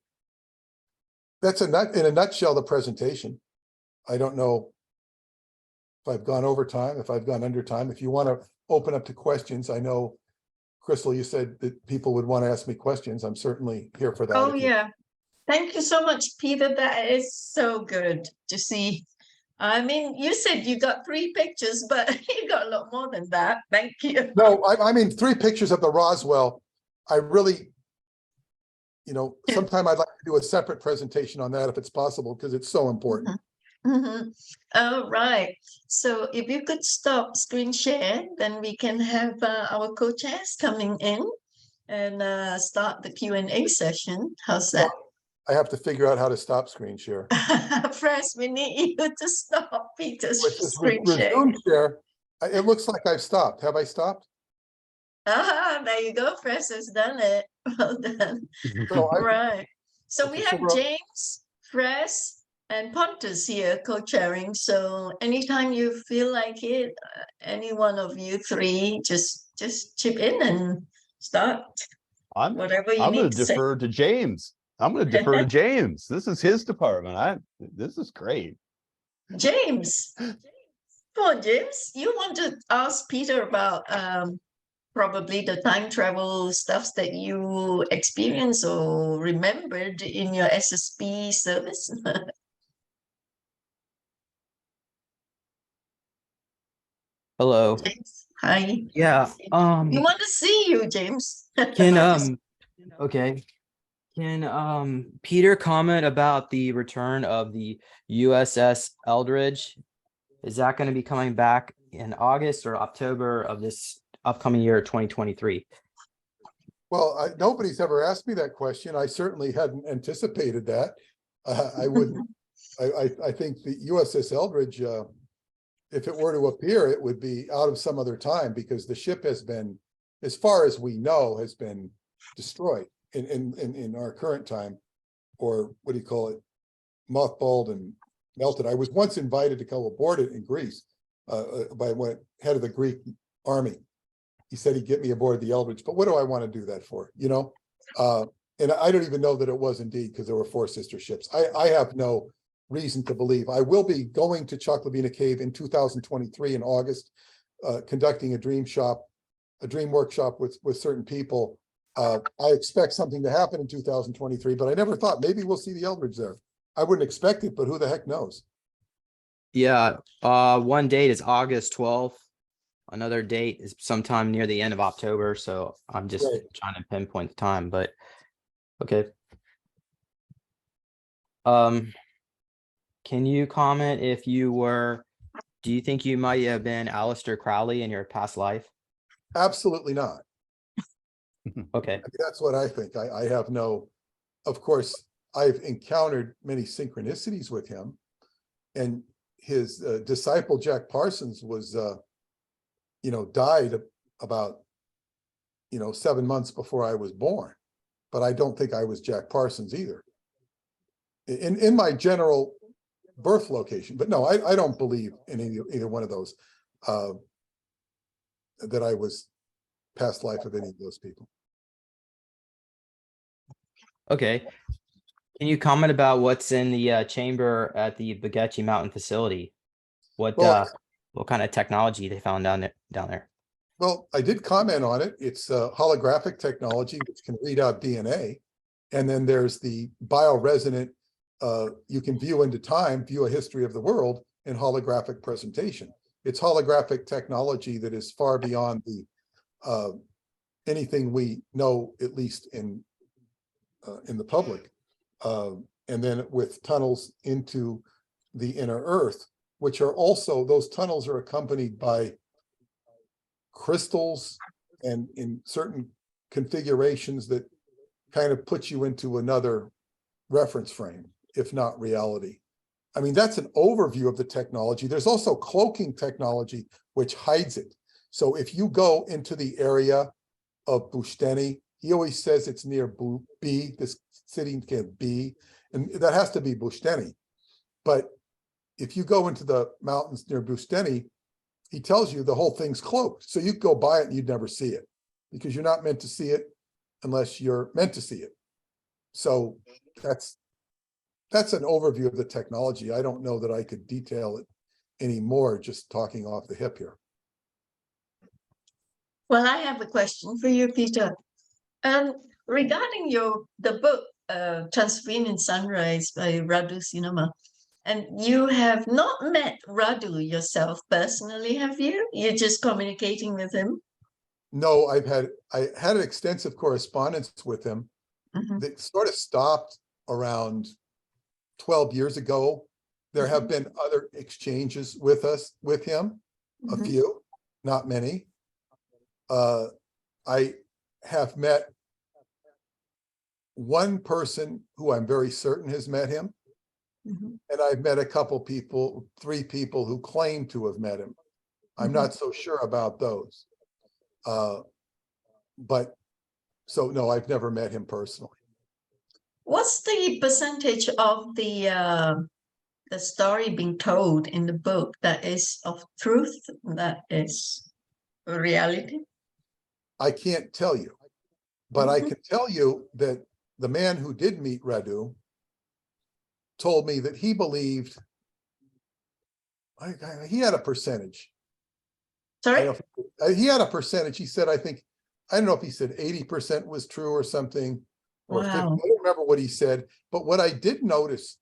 a nutshell, the presentation. I don't know if I've gone over time, if I've gone under time. If you want to open up to questions, I know, Crystal, you said that people would want to ask me questions. I'm certainly here for that. Oh, yeah. Thank you so much, Peter. That is so good to see. I mean, you said you got 3 pictures, but you got a lot more than that. Thank you. No, I mean, 3 pictures of the Roswell. I really, you know, sometime I'd like to do a separate presentation on that if it's possible, because it's so important. All right. So if you could stop screen share, then we can have our co-chairs coming in and start the Q&A session. How's that? I have to figure out how to stop screen share. First, we need you to stop Peter's With this screen share. resume share, it looks like I've stopped. Have I stopped? There you go. Fres has done it. Well done. So Right. So we have we're- James, Fres, and Pontus here co-chairing. So anytime you feel like it, any one of you 3, just chip in and start whatever you I'm need going to to say. defer to James. I'm going to defer to James. This is his department. This is great. James, Come on, James. You want to ask Peter about probably the time travel stuffs that you experienced or remembered in your SSP service? Hello. James, hi. Yeah. We want to see you, James. Can okay. Can Peter comment about the return of the USS Eldridge? Is that going to be coming back in August or October of this upcoming year, 2023? Well, nobody's ever asked me that question. I certainly hadn't anticipated that. I wouldn't. I think the USS Eldridge, if it were to appear, it would be out of some other time because the ship has been, as far as we know, has been destroyed in our current time, or what do you call it, mothballed and melted. I was once invited to go aboard it in Greece by head of the Greek army. He said he'd get me aboard the Eldridge, but what do I want to do that for? You know, and I don't even know that it was indeed, because there were 4 sister ships. I have no reason to believe. I will be going to Choclavina Cave in 2023 in August, conducting a dream workshop with certain people. I expect something to happen in 2023, but I never thought maybe we'll see the Eldridge there. I wouldn't expect it, but who the heck knows? Yeah. One date is August 12th. Another date is sometime near the end of October. So I'm just Right. trying to pinpoint the time, but okay. Can you comment if do you think you might have been Aleister Crowley in your past life? Absolutely not. Okay. I mean, that's what I think. I have no, of course, I've encountered many synchronicities with him, and his disciple, Jack Parsons, was, died about, 7 months before I was born, but I don't think I was Jack Parsons either. In my general birth location, but no, I don't believe in either one of those, that I was past life of any of those people. Okay. Can you comment about what's in the chamber at the Bagechi Mountain facility? What kind of technology they found down there? Well, I did comment on it. It's holographic technology, which can read out DNA. And then there's the bioresonant, you can view into time, view a history of the world in holographic presentation. It's holographic technology that is far beyond the anything we know, at least in the public. And then with tunnels into the inner earth, which are also, those tunnels are accompanied by crystals and in certain configurations that kind of put you into another reference frame, if not reality. I mean, that's an overview of the technology. There's also cloaking technology, which hides it. So if you go into the area of Bushteni, he always says it's near B, this city can B, and that has to be Bushteni. But if you go into the mountains near Bushteni, he tells you the whole thing's cloaked. So you go by it and you'd never see it, because you're not meant to see it unless you're meant to see it. So that's an overview of the technology. I don't know that I could detail it anymore, just talking off the hip here. Well, I have a question for you, Peter. Regarding the book, Transylvanian Sunrise by Radu Sinema, and you have not met Radu yourself personally, have you? You're just communicating with him? No, I had an extensive correspondence with him. That sort of stopped around 12 years ago. There have been other exchanges with him, a few, not many. I have met one person who I'm very certain has met him. And I've met a couple people, 3 people who claim to have met him. I'm not so sure about those. But so no, I've never met him personally. What's the percentage of the story being told in the book that is of truth, that is reality? I can't tell you, but I can tell you that the man who did meet Radu told me that he believed he had a percentage. I Sorry? don't know he had a percentage. He said, I don't know if he said 80% was true or something, or 50. I Wow. don't remember what he said. But what I did notice,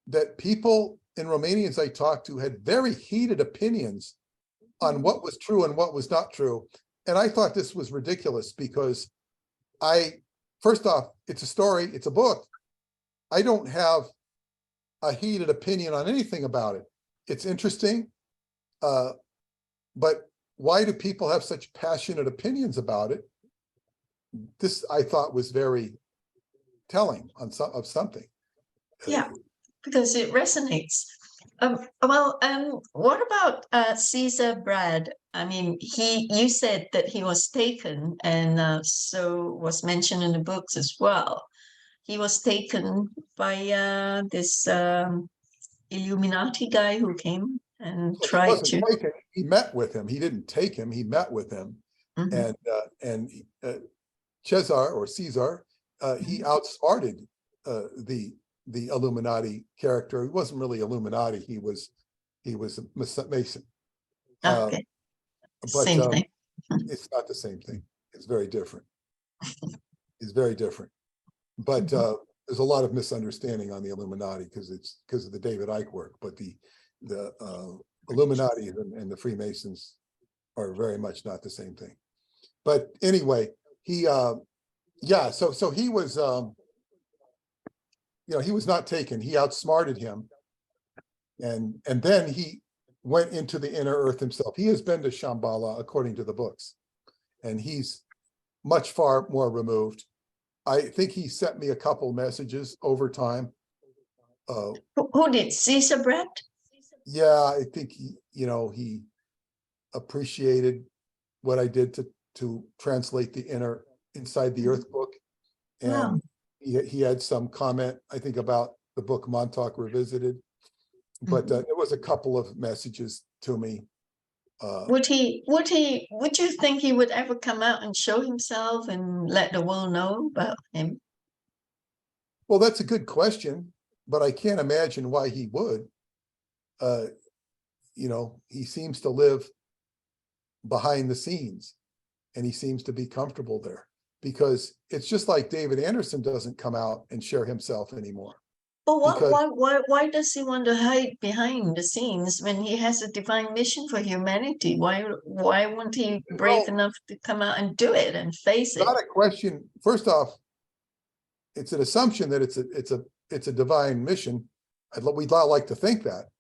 that people in Romanians I talked to had very heated opinions on what was true and what was not true. And I thought this was ridiculous because first off, it's a story, it's a book. I don't have a heated opinion on anything about it. It's interesting, but why do people have such passionate opinions about it? This I thought was very telling of something. Yeah, because it resonates. What about Caesar Brad? I mean, you said that he was taken, and so was mentioned in the books as well. He was taken by this Illuminati guy who came and He tried wasn't to. taken. He met with him. He didn't take him. He met with him, Mhm. and Caesar, he outsmarted the Illuminati character. He wasn't really Illuminati. He was a Mason. Okay, But same thing. it's not the same thing. It's very different. It's very different. But there's a lot of misunderstanding on the Illuminati because of the David Icke work. But the Illuminati and the Freemasons are very much not the same thing. But anyway, he so he was he was not taken. He outsmarted him, and then he went into the inner earth himself. He has been to Shambhala according to the books, and he's much far more removed. I think he sent me a couple messages over time. Who did? Caesar Brad? Yeah, I think he appreciated what I did to translate the Inside the Earth book, and Wow. he had some comment, I think, about the book Montauk Revisited, but there was a couple of messages to me. Would you think he would ever come out and show himself and let the world know about him? Well, that's a good question, but I can't imagine why he would. He seems to live behind the scenes, and he seems to be comfortable there, because it's just like David Anderson doesn't come out and share himself anymore. But why does he want to hide behind the scenes when he has a divine mission for humanity? Why won't he brave enough to come out and do it and face it? Not a question. First off, it's an assumption that it's a divine mission. We'd all like to think that,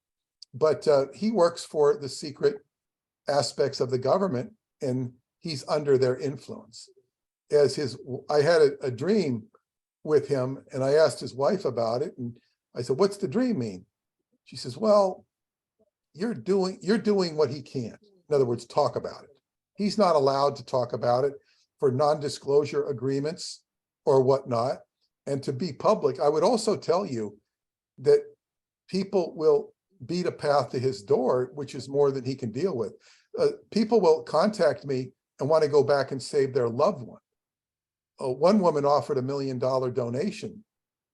but he works for the secret aspects of the government, and he's under their influence. I had a dream with him, and I asked his wife about it, and I said, "What's the dream mean?" She says, "Well, you're doing what he can't. In other words, talk about it. He's not allowed to talk about it for non-disclosure agreements or whatnot, and to be public." I would also tell you that people will beat a path to his door, which is more than he can deal with. People will contact me and want to go back and save their loved one. One woman offered $1 million donation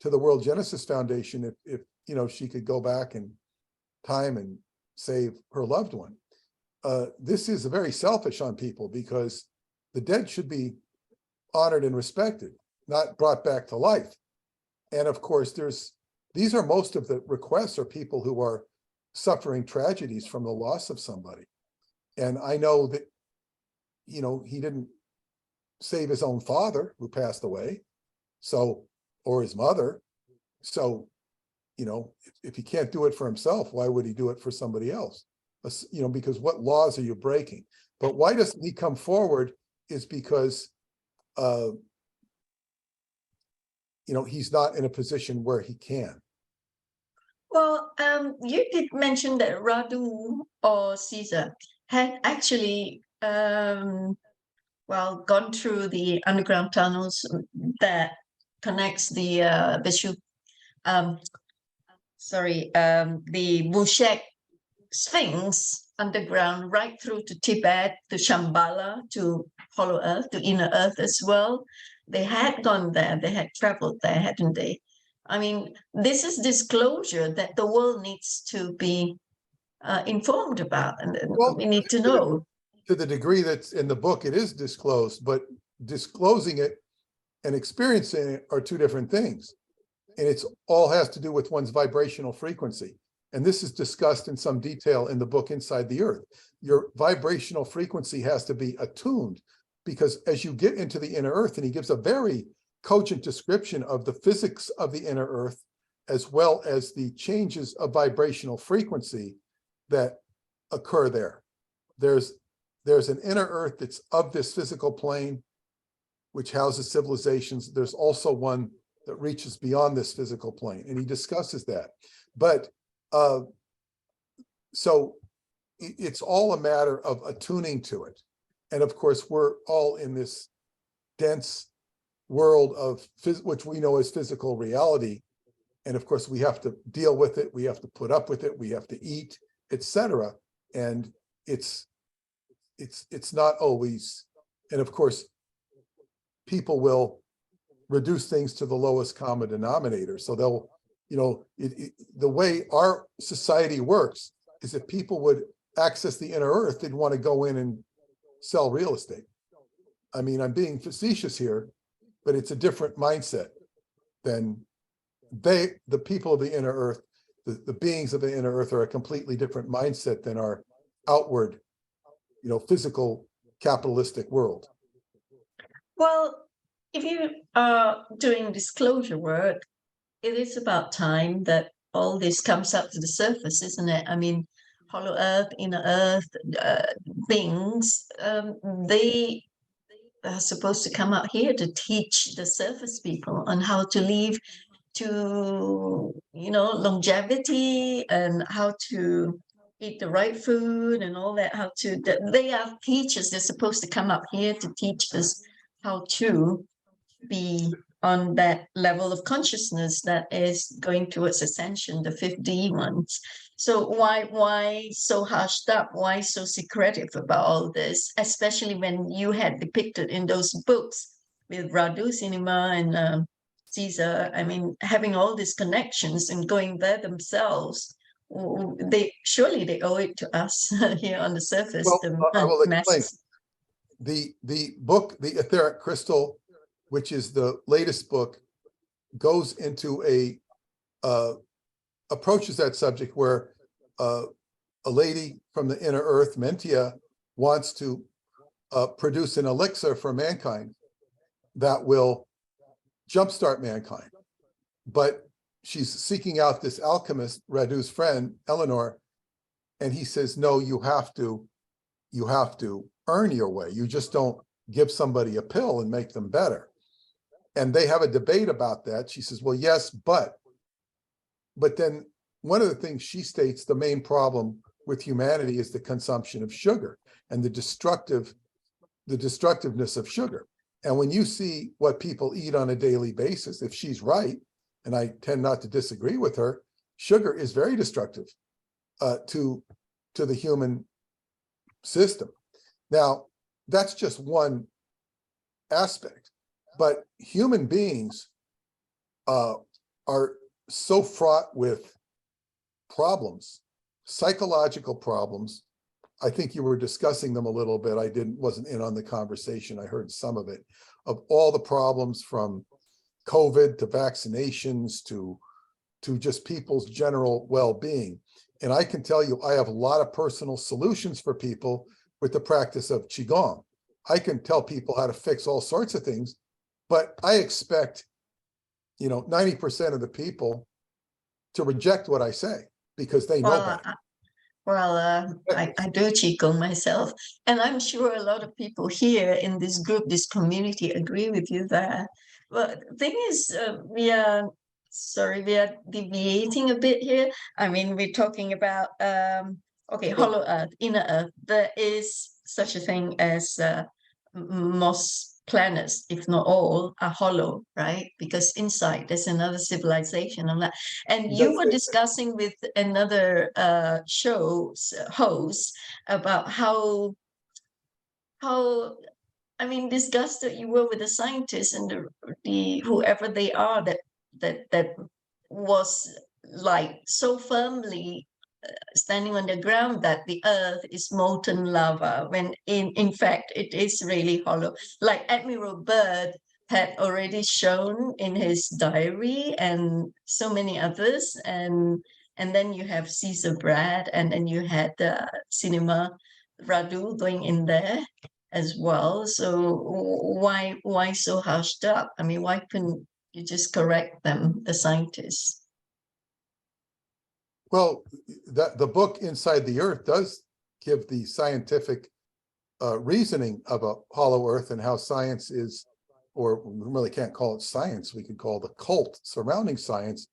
to the World Genesis Foundation if she could go back in time and save her loved one. This is very selfish on people, because the dead should be honored and respected, not brought back to life. And of course, these are most of the requests are people who are suffering tragedies from the loss of somebody. And I know that, he didn't save his own father who passed away, or his mother. So, if he can't do it for himself, why would he do it for somebody else? Because what laws are you breaking? But why doesn't he come forward is because, he's not in a position where he can. Well, you did mention that Radu or Caesar had actually gone through the underground tunnels that connects the the Vushek Sphinx underground right through to Tibet, to Shambhala, to Hollow Earth, to Inner Earth as well. They had gone there, they had traveled there, hadn't they? I mean, this is disclosure that the world needs to be informed about, and Well, we need to know. To the degree that's in the book, it is disclosed, but disclosing it and experiencing it are two different things. And it's all has to do with one's vibrational frequency. And this is discussed in some detail in the book Inside the Earth. Your vibrational frequency has to be attuned, because as you get into the inner earth, and he gives a very cogent description of the physics of the inner earth, as well as the changes of vibrational frequency that occur there. There's an inner earth that's of this physical plane, which houses civilizations. There's also one that reaches beyond this physical plane, and he discusses that. But so it's all a matter of attuning to it. And of course, we're all in this dense world of which we know as physical reality. And of course, we have to deal with it. We have to put up with it. We have to eat, etc. And it's not always. And of course, people will reduce things to the lowest common denominator. So they'll, the way our society works is if people would access the inner earth, they'd want to go in and sell real estate. I mean, I'm being facetious here, but it's a different mindset than the people of the inner earth, the beings of the inner earth are a completely different mindset than our outward, physical capitalistic world. Well, if you are doing disclosure work, it is about time that all this comes up to the surface, isn't it? I mean, hollow earth, inner earth, things, they are supposed to come out here to teach the surface people on how to live to, longevity, and how to eat the right food and all that, they are teachers. They're supposed to come up here to teach us how to be on that level of consciousness that is going towards ascension, the 5D ones. So why so hushed up? Why so secretive about all this? Especially when you had depicted in those books with Radu Cinema and Caesar, I mean, having all these connections and going there themselves, they owe it to us here on the surface. Well, I will explain. The book, The Etheric Crystal, which is the latest book, goes into approaches that subject where a lady from the inner earth, Mentia, wants to produce an elixir for mankind that will jumpstart mankind. But she's seeking out this alchemist, Radu's friend, Eleanor, and he says, no, you have to earn your way. You just don't give somebody a pill and make them better. And they have a debate about that. She says, well, yes, but then one of the things she states, the main problem with humanity is the consumption of sugar and the destructiveness of sugar. And when you see what people eat on a daily basis, if she's right, and I tend not to disagree with her, sugar is very destructive to the human system. Now, that's just one aspect, but human beings are so fraught with problems, psychological problems. I think you were discussing them a little bit. I wasn't in on the conversation. I heard some of it, of all the problems from COVID to vaccinations to just people's general well-being. And I can tell you, I have a lot of personal solutions for people with the practice of Qigong. I can tell people how to fix all sorts of things, but I expect, 90% of the people to reject what I say because they know better. I do Qigong myself, and I'm sure a lot of people here in this group, this community, agree with you there. But the thing is, we are deviating a bit here. I mean, we're talking about, hollow earth, inner earth. There is such a thing as most planets, if not all, are hollow, right? Because inside there's another civilization on that. And you were discussing with another host about how disgusted you were with the scientists and the whoever they are that was like so firmly standing on the ground that the earth is molten lava, when in fact it is really hollow. Like Admiral Byrd had already shown in his diary, and so many others, and then you have Caesar Brad, and then you had the Cinema Radu going in there as well. So why so hushed up? I mean, why couldn't you just correct them, the scientists? Well, the book Inside the Earth does give the scientific reasoning of a hollow Earth and how science is, or we really can't call it science, we could call the cult surrounding science,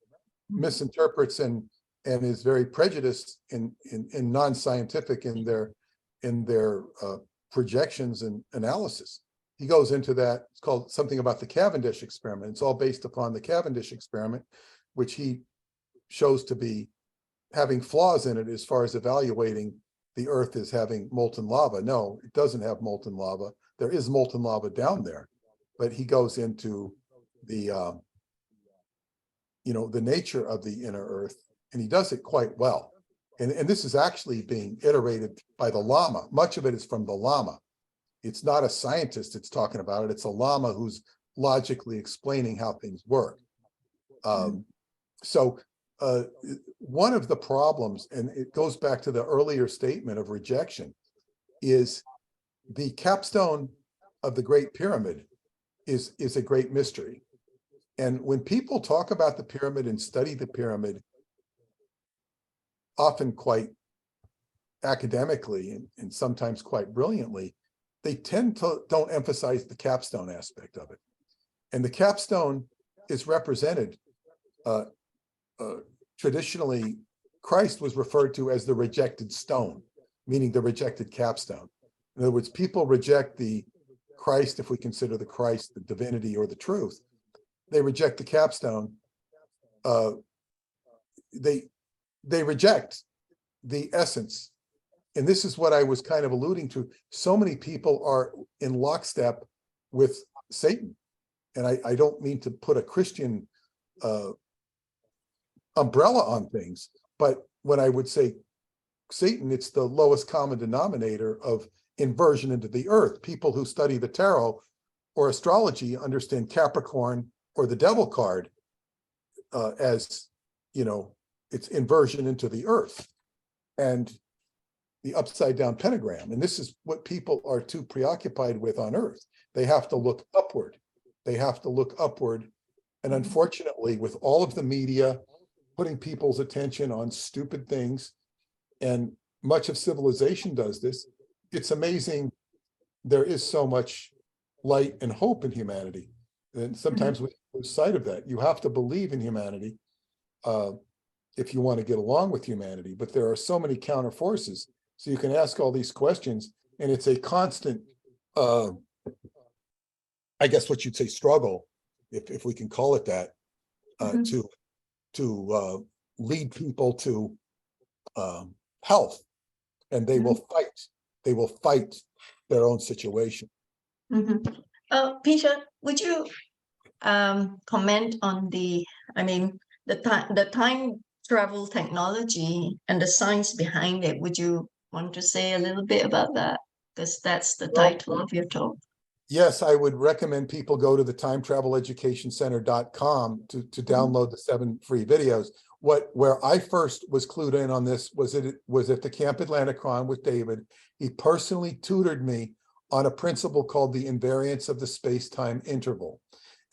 misinterprets and is very prejudiced in non-scientific in their projections and analysis. He goes into that. It's called something about the Cavendish experiment. It's all based upon the Cavendish experiment, which he shows to be having flaws in it as far as evaluating the Earth as having molten lava. No, it doesn't have molten lava. There is molten lava down there, but he goes into the the nature of the inner Earth, and he does it quite well. And this is actually being iterated by the Lama. Much of it is from the Lama. It's not a scientist that's talking about it. It's a Lama who's logically explaining how things work. So one of the problems, and it goes back to the earlier statement of rejection, is the capstone of the Great Pyramid is a great mystery. And when people talk about the pyramid and study the pyramid, often quite academically and sometimes quite brilliantly, they tend to don't emphasize the capstone aspect of it. And the capstone is represented, traditionally, Christ was referred to as the rejected stone, meaning the rejected capstone. In other words, people reject the Christ, if we consider the Christ the divinity or the truth. They reject the capstone. They reject the essence. And this is what I was kind of alluding to. So many people are in lockstep with Satan. And I don't mean to put a Christian umbrella on things, but when I would say Satan, it's the lowest common denominator of inversion into the earth. People who study the tarot or astrology understand Capricorn or the devil card as, it's inversion into the earth and the upside down pentagram. And this is what people are too preoccupied with on earth. They have to look upward. They have to look upward. And unfortunately, with all of the media putting people's attention on stupid things, and much of civilization does this, it's amazing. There is so much light and hope in humanity. And sometimes we lose sight of that. You have to believe in humanity if you want to get along with humanity. But there are so many counter forces. So you can ask all these questions, and it's a constant, I guess what you'd say, struggle, if we can call it that, to lead people to health, and they will fight. They will fight their own situation. Peter, would you comment on the time travel technology and the science behind it? Would you want to say a little bit about that? Because that's the title of your talk. Yes, I would recommend people go to the timetraveleducationcenter.com to download the 7 free videos. Where I first was clued in on this was at the Camp Atlanticron with David. He personally tutored me on a principle called the invariance of the space-time interval.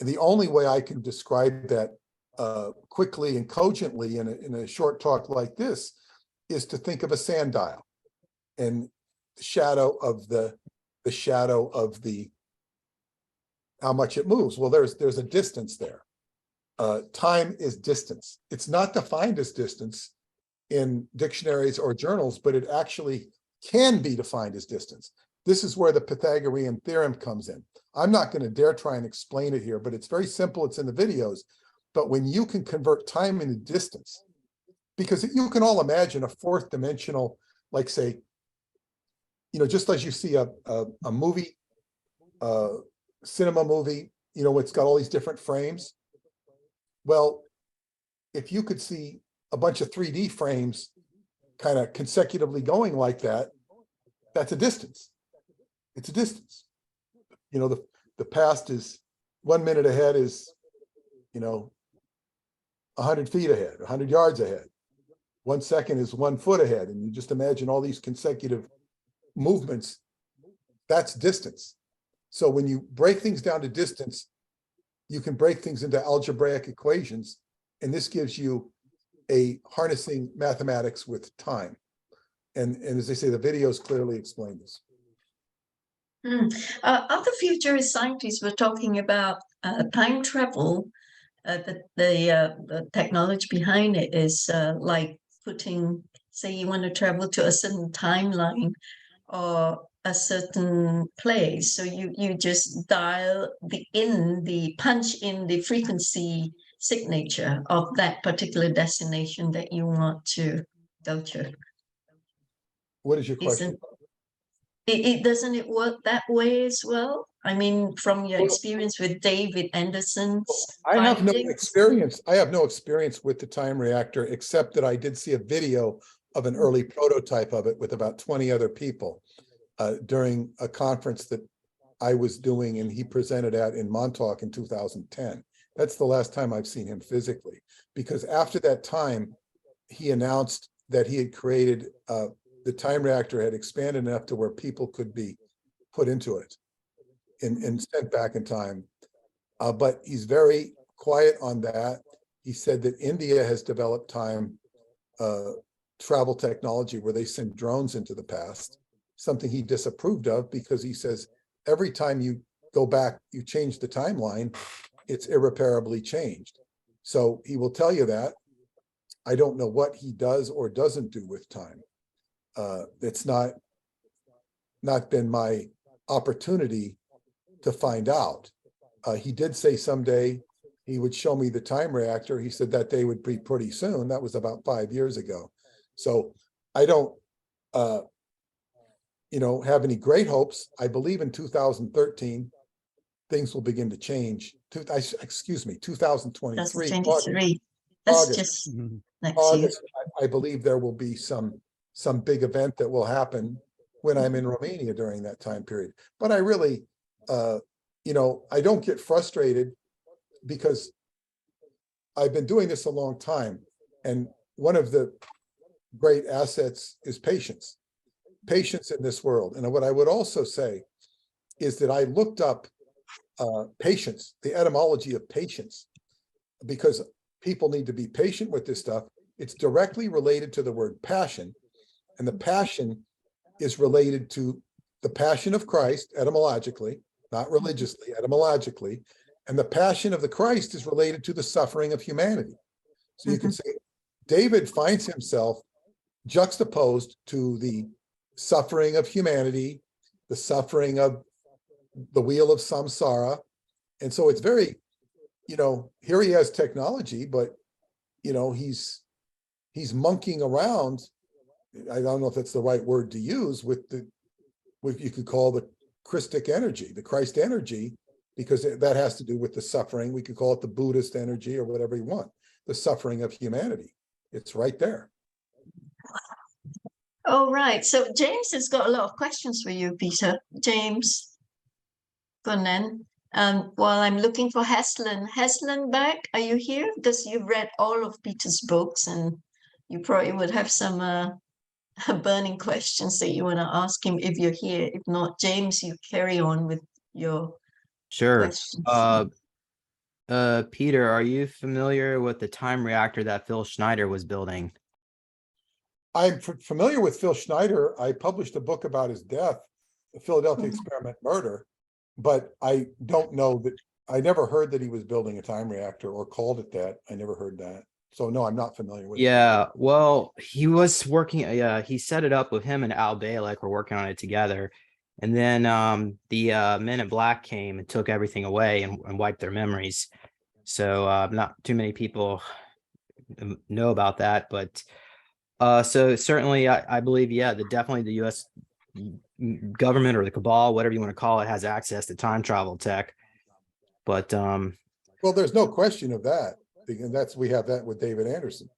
And the only way I can describe that quickly and cogently in a short talk like this is to think of a sundial and the shadow of the how much it moves. Well, there's a distance there. Time is distance. It's not defined as distance in dictionaries or journals, but it actually can be defined as distance. This is where the Pythagorean theorem comes in. I'm not going to dare try and explain it here, but it's very simple. It's in the videos. But when you can convert time into distance, because you can all imagine a fourth dimensional, like say, just as you see a movie, cinema movie, it's got all these different frames. Well, if you could see a bunch of 3D frames kind of consecutively going like that, that's a distance. It's a distance. You know, the past is 1 minute ahead is, you know, 100 feet ahead, 100 yards ahead. 1 second is 1 foot ahead. And you just imagine all these consecutive movements, that's distance. So when you break things down to distance, you can break things into algebraic equations. And this gives you a harnessing mathematics with time. And as they say, the videos clearly explain this. Other futurist scientists were talking about time travel. The technology behind it is like putting, say you want to travel to a certain timeline or a certain place. So you just dial punch in the frequency signature of that particular destination that you want to go to. What is your question? Doesn't it work that way as well? I mean, from your experience with David Anderson's I have no findings? experience. I have no experience with the time reactor, except that I did see a video of an early prototype of it with about 20 other people during a conference that I was doing and he presented at in Montauk in 2010. That's the last time I've seen him physically, because after that time, he announced that he had created the time reactor had expanded enough to where people could be put into it and sent back in time. But he's very quiet on that. He said that India has developed time travel technology where they send drones into the past, something he disapproved of because he says every time you go back, you change the timeline, it's irreparably changed. So he will tell you that. I don't know what he does or doesn't do with time. It's not been my opportunity to find out. He did say someday he would show me the time reactor. He said that day would be pretty soon. That was about 5 years ago. So I don't, have any great hopes. I believe in 2013, things will begin to change. 2023. That's 23. That's August. just next August, year. I believe there will be some big event that will happen when I'm in Romania during that time period. But I really, I don't get frustrated because I've been doing this a long time. And one of the great assets is patience in this world. And what I would also say is that I looked up patience, the etymology of patience, because people need to be patient with this stuff. It's directly related to the word passion. And the passion is related to the passion of Christ, etymologically, not religiously, etymologically. And the passion of the Christ is related to the suffering of humanity. So you can say David finds himself juxtaposed to the suffering of humanity, the suffering of the wheel of samsara. And so it's very, here he has technology, but, he's monkeying around. I don't know if that's the right word to use with what you could call the Christic energy, the Christ energy, because that has to do with the suffering. We could call it the Buddhist energy or whatever you want, the suffering of humanity. It's right there. Oh, right. So James has got a lot of questions for you, Peter. James, go on then. While I'm looking for Heslen back, are you here? Because you've read all of Peter's books and you probably would have some burning questions that you want to ask him if you're here. If not, James, you carry on with your questions. Peter, are you familiar with the time reactor that Phil Schneider was building? I'm familiar with Phil Schneider. I published a book about his death, the Philadelphia Experiment Murder, but I don't know that, I never heard that he was building a time reactor or called it that. I never heard that. So no, I'm not familiar with it. Yeah, well, he was working, he set it up with him and Al Bielek were working on it together. And then the Men in Black came and took everything away and wiped their memories. So not too many people know about that, but so certainly I believe, definitely the US government or the cabal, whatever you want to call it, has access to time travel tech. But well, there's no question of that. And we have that with David Anderson.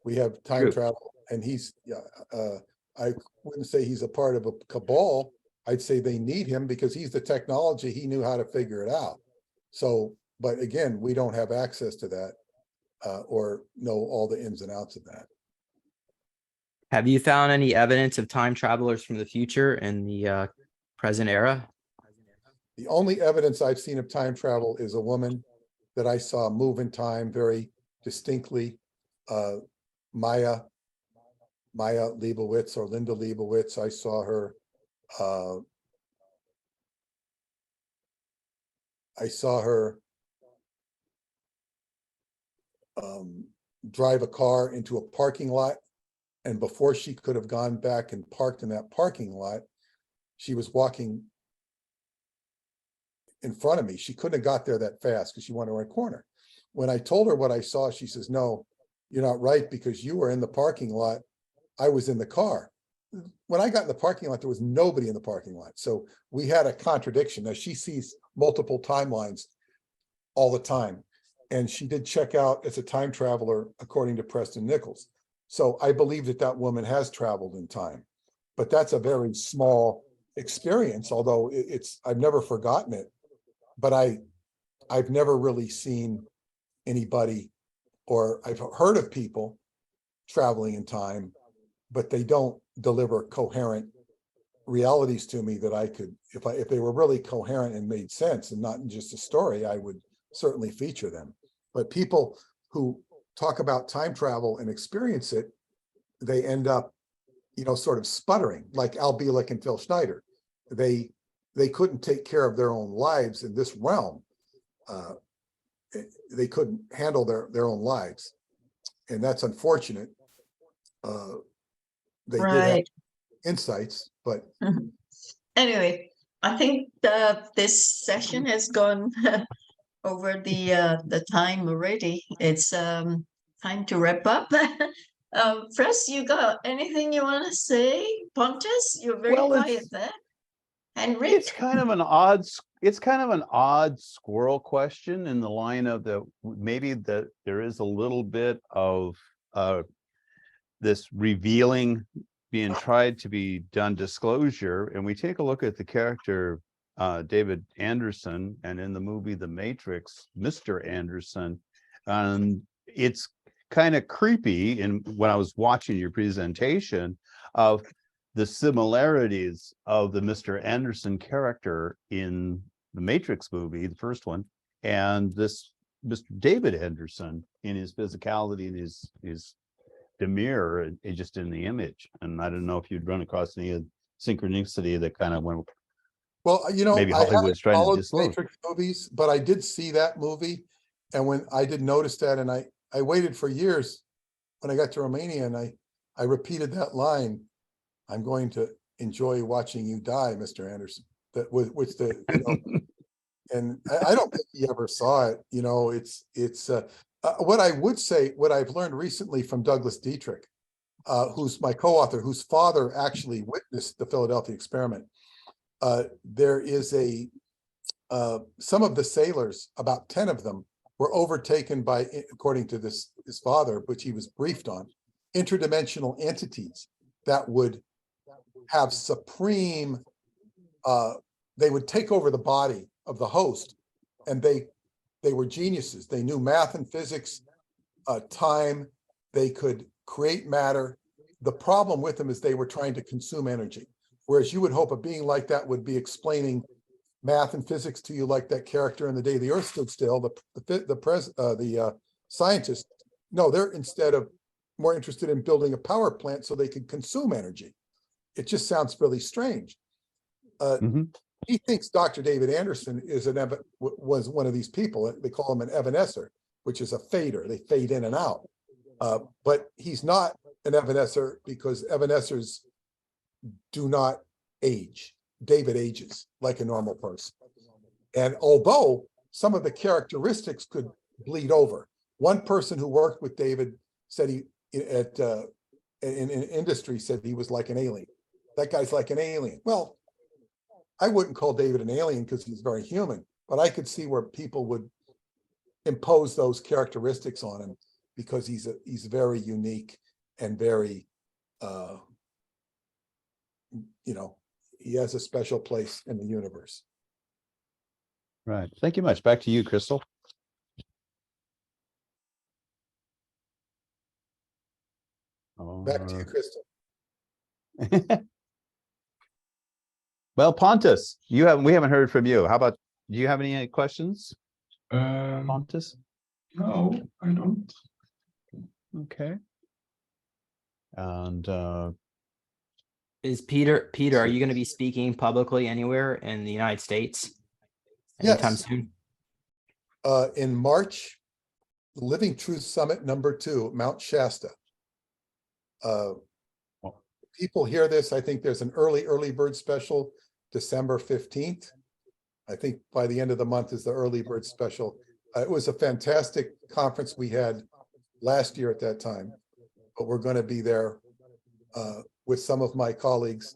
We have time travel And he's, I wouldn't say he's a part of a cabal. I'd say they need him because he's the technology. He knew how to figure it out. So, but again, we don't have access to that or know all the ins and outs of that. Have you found any evidence of time travelers from the future in the present era? The only evidence I've seen of time travel is a woman that I saw move in time very distinctly, Maya Leibowitz or Linda Leibowitz. I saw her. Drive a car into a parking lot, and before she could have gone back and parked in that parking lot, she was walking in front of me. She couldn't have got there that fast because she went around a corner. When I told her what I saw, she says, "No, you're not right, because you were in the parking lot. I was in the car." When I got in the parking lot, there was nobody in the parking lot. So we had a contradiction. Now, she sees multiple timelines all the time. And she did check out as a time traveler, according to Preston Nichols. So I believe that that woman has traveled in time, but that's a very small experience, although I've never forgotten it. But I've never really seen anybody, or I've heard of people traveling in time, but they don't deliver coherent realities to me that I could, if they were really coherent and made sense and not just a story, I would certainly feature them. But people who talk about time travel and experience it, they end up, sort of sputtering, like Al Bielek and Phil Schneider. They couldn't take care of their own lives in this realm. They couldn't handle their own lives, and that's unfortunate. They did have insights, but anyway, I think this session has gone over the time already. It's time to wrap up. Fres, you got anything you want to say? Pontus, you're very quiet there. Henrik? It's kind of an odd squirrel question in the line of maybe that there is a little bit of this revealing being tried to be done disclosure. And we take a look at the character David Anderson, and in the movie The Matrix, Mr. Anderson, and it's kind of creepy. And when I was watching your presentation of the similarities of the Mr. Anderson character in the Matrix movie, the first one, and this Mr. David Anderson in his physicality and his demeanor, and just in the image. And I don't know if you'd run across any synchronicity that kind of went. Well, maybe Hollywood's trying to disclose Matrix movies, but I did see that movie, and when I did notice that, and I waited for years when I got to Romania, and I repeated that line, "I'm going to enjoy watching you die, Mr. Anderson." That was and I don't think he ever saw it. It's what I would say, what I've learned recently from Douglas Dietrich, who's my co-author, whose father actually witnessed the Philadelphia experiment. There is some of the sailors, about 10 of them, were overtaken by, according to his father, which he was briefed on, interdimensional entities that would have supreme, they would take over the body of the host, and they were geniuses. They knew math and physics, time. They could create matter. The problem with them is they were trying to consume energy. Whereas you would hope a being like that would be explaining math and physics to you, like that character in The Day the Earth Stood Still, the scientist. No, they're instead of more interested in building a power plant so they could consume energy. It just sounds really strange. He thinks Dr. David Anderson was one of these people. They call him an evanescer, which is a fader. They fade in and out. But he's not an evanescer, because evanescers do not age. David ages like a normal person. And although some of the characteristics could bleed over, one person who worked with David said in industry said he was like an alien. That guy's like an alien. Well, I wouldn't call David an alien because he's very human, but I could see where people would impose those characteristics on him because he's very unique and very you know, he has a special place in the universe. Right. Thank you much. Back to you, Crystal. Back to you, Crystal. Well, Pontus, we haven't heard from you. How about, do you have any questions, Um, Pontus? no, I don't. Okay. And Peter, are you going to be speaking publicly anywhere in the United States anytime Yes. soon? In March, the Living Truth Summit #2, Mount Shasta. People hear this, I think there's an early bird special, December 15th. I think by the end of the month is the early bird special. It was a fantastic conference we had last year at that time, but we're going to be there with some of my colleagues.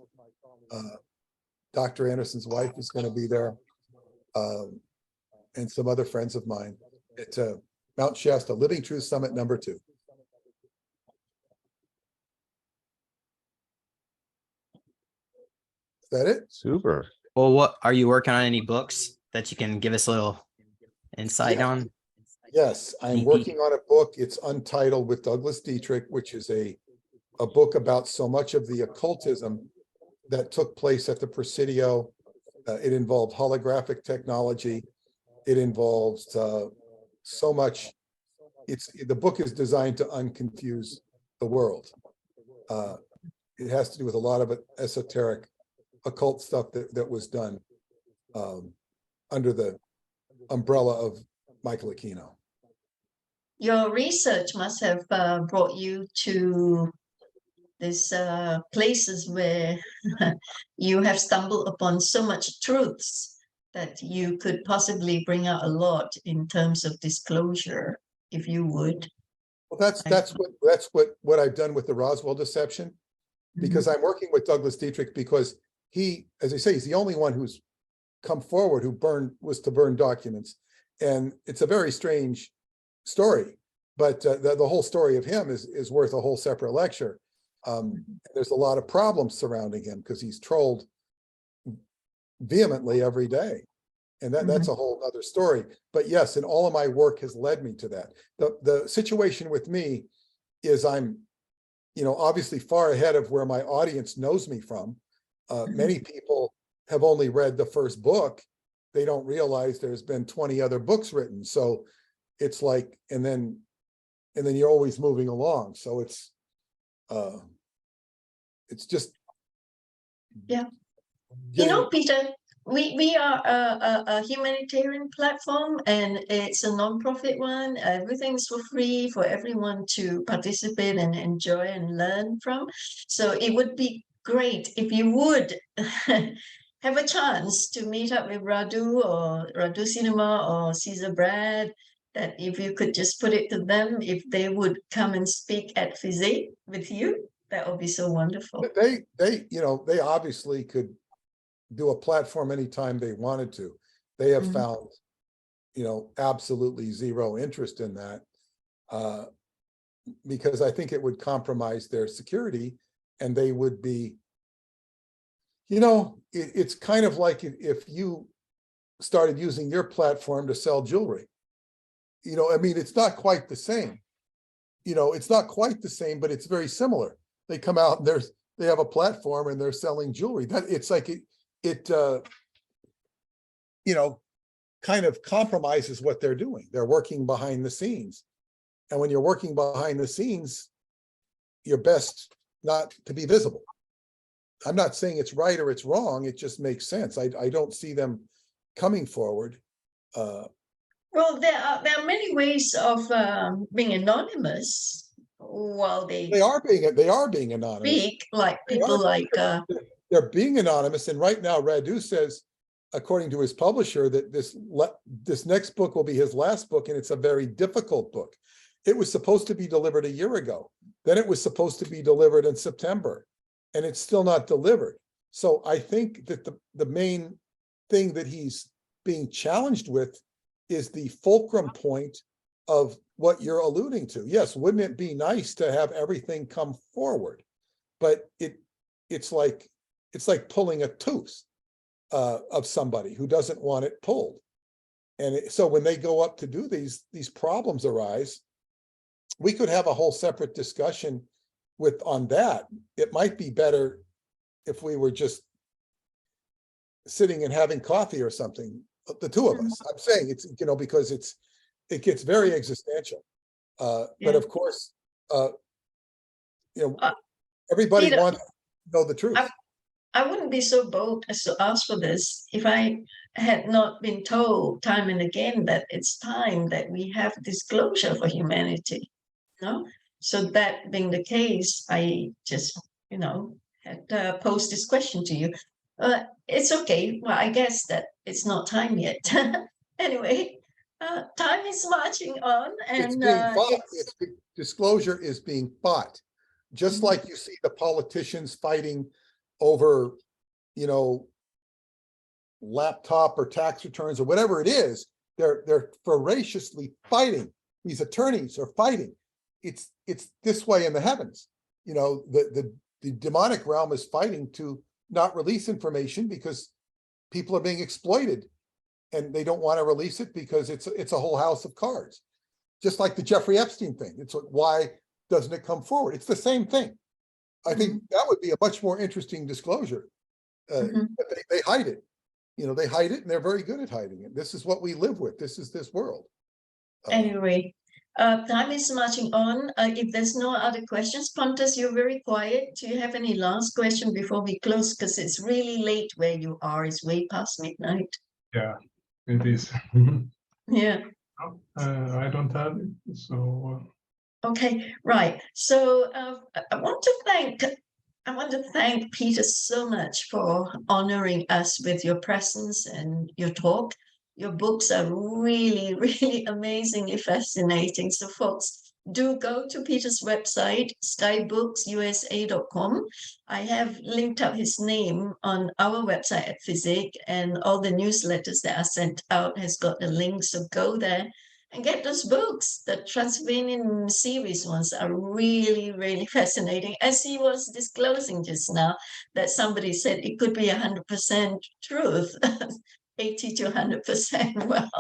Dr. Anderson's wife is going to be there, and some other friends of mine at Mount Shasta, Living Truth Summit #2. Is that it? super. Well, what are you working on? Any books that you can give us a little insight Yeah. on? Yes, I'm working on a book. It's untitled, with Douglas Dietrich, which is a book about so much of the occultism that took place at the Presidio. It involved holographic technology. It involves so much. The book is designed to unconfuse the world. It has to do with a lot of esoteric occult stuff that was done under the umbrella of Michael Aquino. Your research must have brought you to these places where you have stumbled upon so much truths that you could possibly bring out a lot in terms of disclosure, if you would. Well, that's what I've done with the Roswell Deception, because I'm working with Douglas Dietrich because he, as I say, he's the only one who's come forward who was to burn documents, and it's a very strange story, but the whole story of him is worth a whole separate lecture. There's a lot of problems surrounding him because he's trolled vehemently every day, and that's a whole other story. But yes, and all of my work has led me to that. The situation with me is I'm, obviously far ahead of where my audience knows me from. Many people have only read the first book. They don't realize there's been 20 other books written. So it's like, and then you're always moving along. So it's just. Yeah. getting- Peter, we are a humanitarian platform, and it's a non-profit one. Everything's for free for everyone to participate and enjoy and learn from. So it would be great if you would have a chance to meet up with Radu or Radu Cinema or Caesar Brad, that if you could just put it to them, if they would come and speak at FESIG with you, that would be so wonderful. They obviously could do a platform anytime they wanted to. They have found, absolutely zero interest in that, because I think it would compromise their security, and they would be, it's kind of like if you started using your platform to sell jewelry. It's not quite the same. It's not quite the same, but it's very similar. They come out and they have a platform and they're selling jewelry. That it's like it kind of compromises what they're doing. They're working behind the scenes. And when you're working behind the scenes, you're best not to be visible. I'm not saying it's right or it's wrong. It just makes sense. I don't see them coming forward. Well, there are many ways of being anonymous while They are being anonymous. speak, like people like They're being anonymous, and right now Radu says, according to his publisher, that this next book will be his last book, and it's a very difficult book. It was supposed to be delivered a year ago. Then it was supposed to be delivered in September, and it's still not delivered. So I think that the main thing that he's being challenged with is the fulcrum point of what you're alluding to. Yes, wouldn't it be nice to have everything come forward? but it's like pulling a tooth of somebody who doesn't want it pulled. And so when they go up to do these problems arise, we could have a whole separate discussion on that. It might be better if we were just sitting and having coffee or something, the two of us. I'm saying it's, because it gets very existential. But of course, everybody Peter, wants to know the truth. I wouldn't be so bold as to ask for this if I had not been told time and again that it's time that we have disclosure for humanity. No? So that being the case, I just, had posed this question to you. It's okay. Well, I guess that it's not time yet. Anyway, time is marching on, It's and being fought. Disclosure is being fought. Just like you see the politicians fighting over, laptop or tax returns or whatever it is, they're voraciously fighting. These attorneys are fighting. It's this way in the heavens. The demonic realm is fighting to not release information because people are being exploited, and they don't want to release it because it's a whole house of cards. Just like the Jeffrey Epstein thing. It's why doesn't it come forward? It's the same thing. I think that would be a much more interesting disclosure. But they hide it. They hide it, and they're very good at hiding it. This is what we live with. This is this world. Anyway, time is marching on. If there's no other questions, Pontus, you're very quiet. Do you have any last question before we close? Because it's really late where you are. It's way past midnight. Yeah, it is. Yeah. I don't have it, so. Okay, right. So I want to thank Peter so much for honoring us with your presence and your talk. Your books are really, really amazingly fascinating. So folks, do go to Peter's website, skybooks.usa.com. I have linked up his name on our website at FESIG, and all the newsletters that are sent out has got the link. So go there and get those books. The Transylvanian series ones are really, really fascinating. As he was disclosing just now, that somebody said it could be 100% truth, 80 to 100%. Well,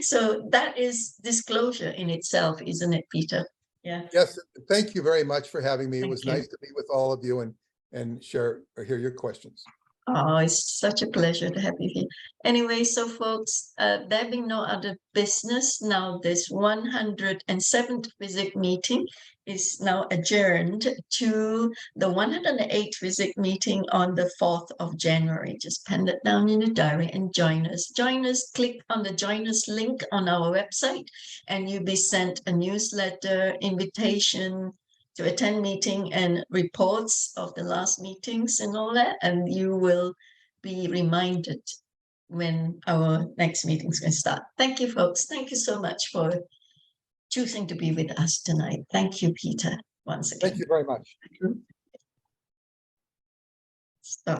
so that is disclosure in itself, isn't it, Peter? Yeah. Yes, thank you very much for having me. It Thank was you. nice to be with all of you and share or hear your questions. Oh, it's such a pleasure to have you here. Anyway, so folks, there being no other business, now this 107th FESIG meeting is now adjourned to the 108th FESIG meeting on the 4th of January. Just pen it down in your diary and join us. Join us, click on the Join Us link on our website, and you'll be sent a newsletter, invitation to attend meeting and reports of the last meetings and all that, and you will be reminded when our next meeting is going to start. Thank you, folks. Thank you so much for choosing to be with us tonight. Thank you, Peter, once again. Thank you very much. Stop.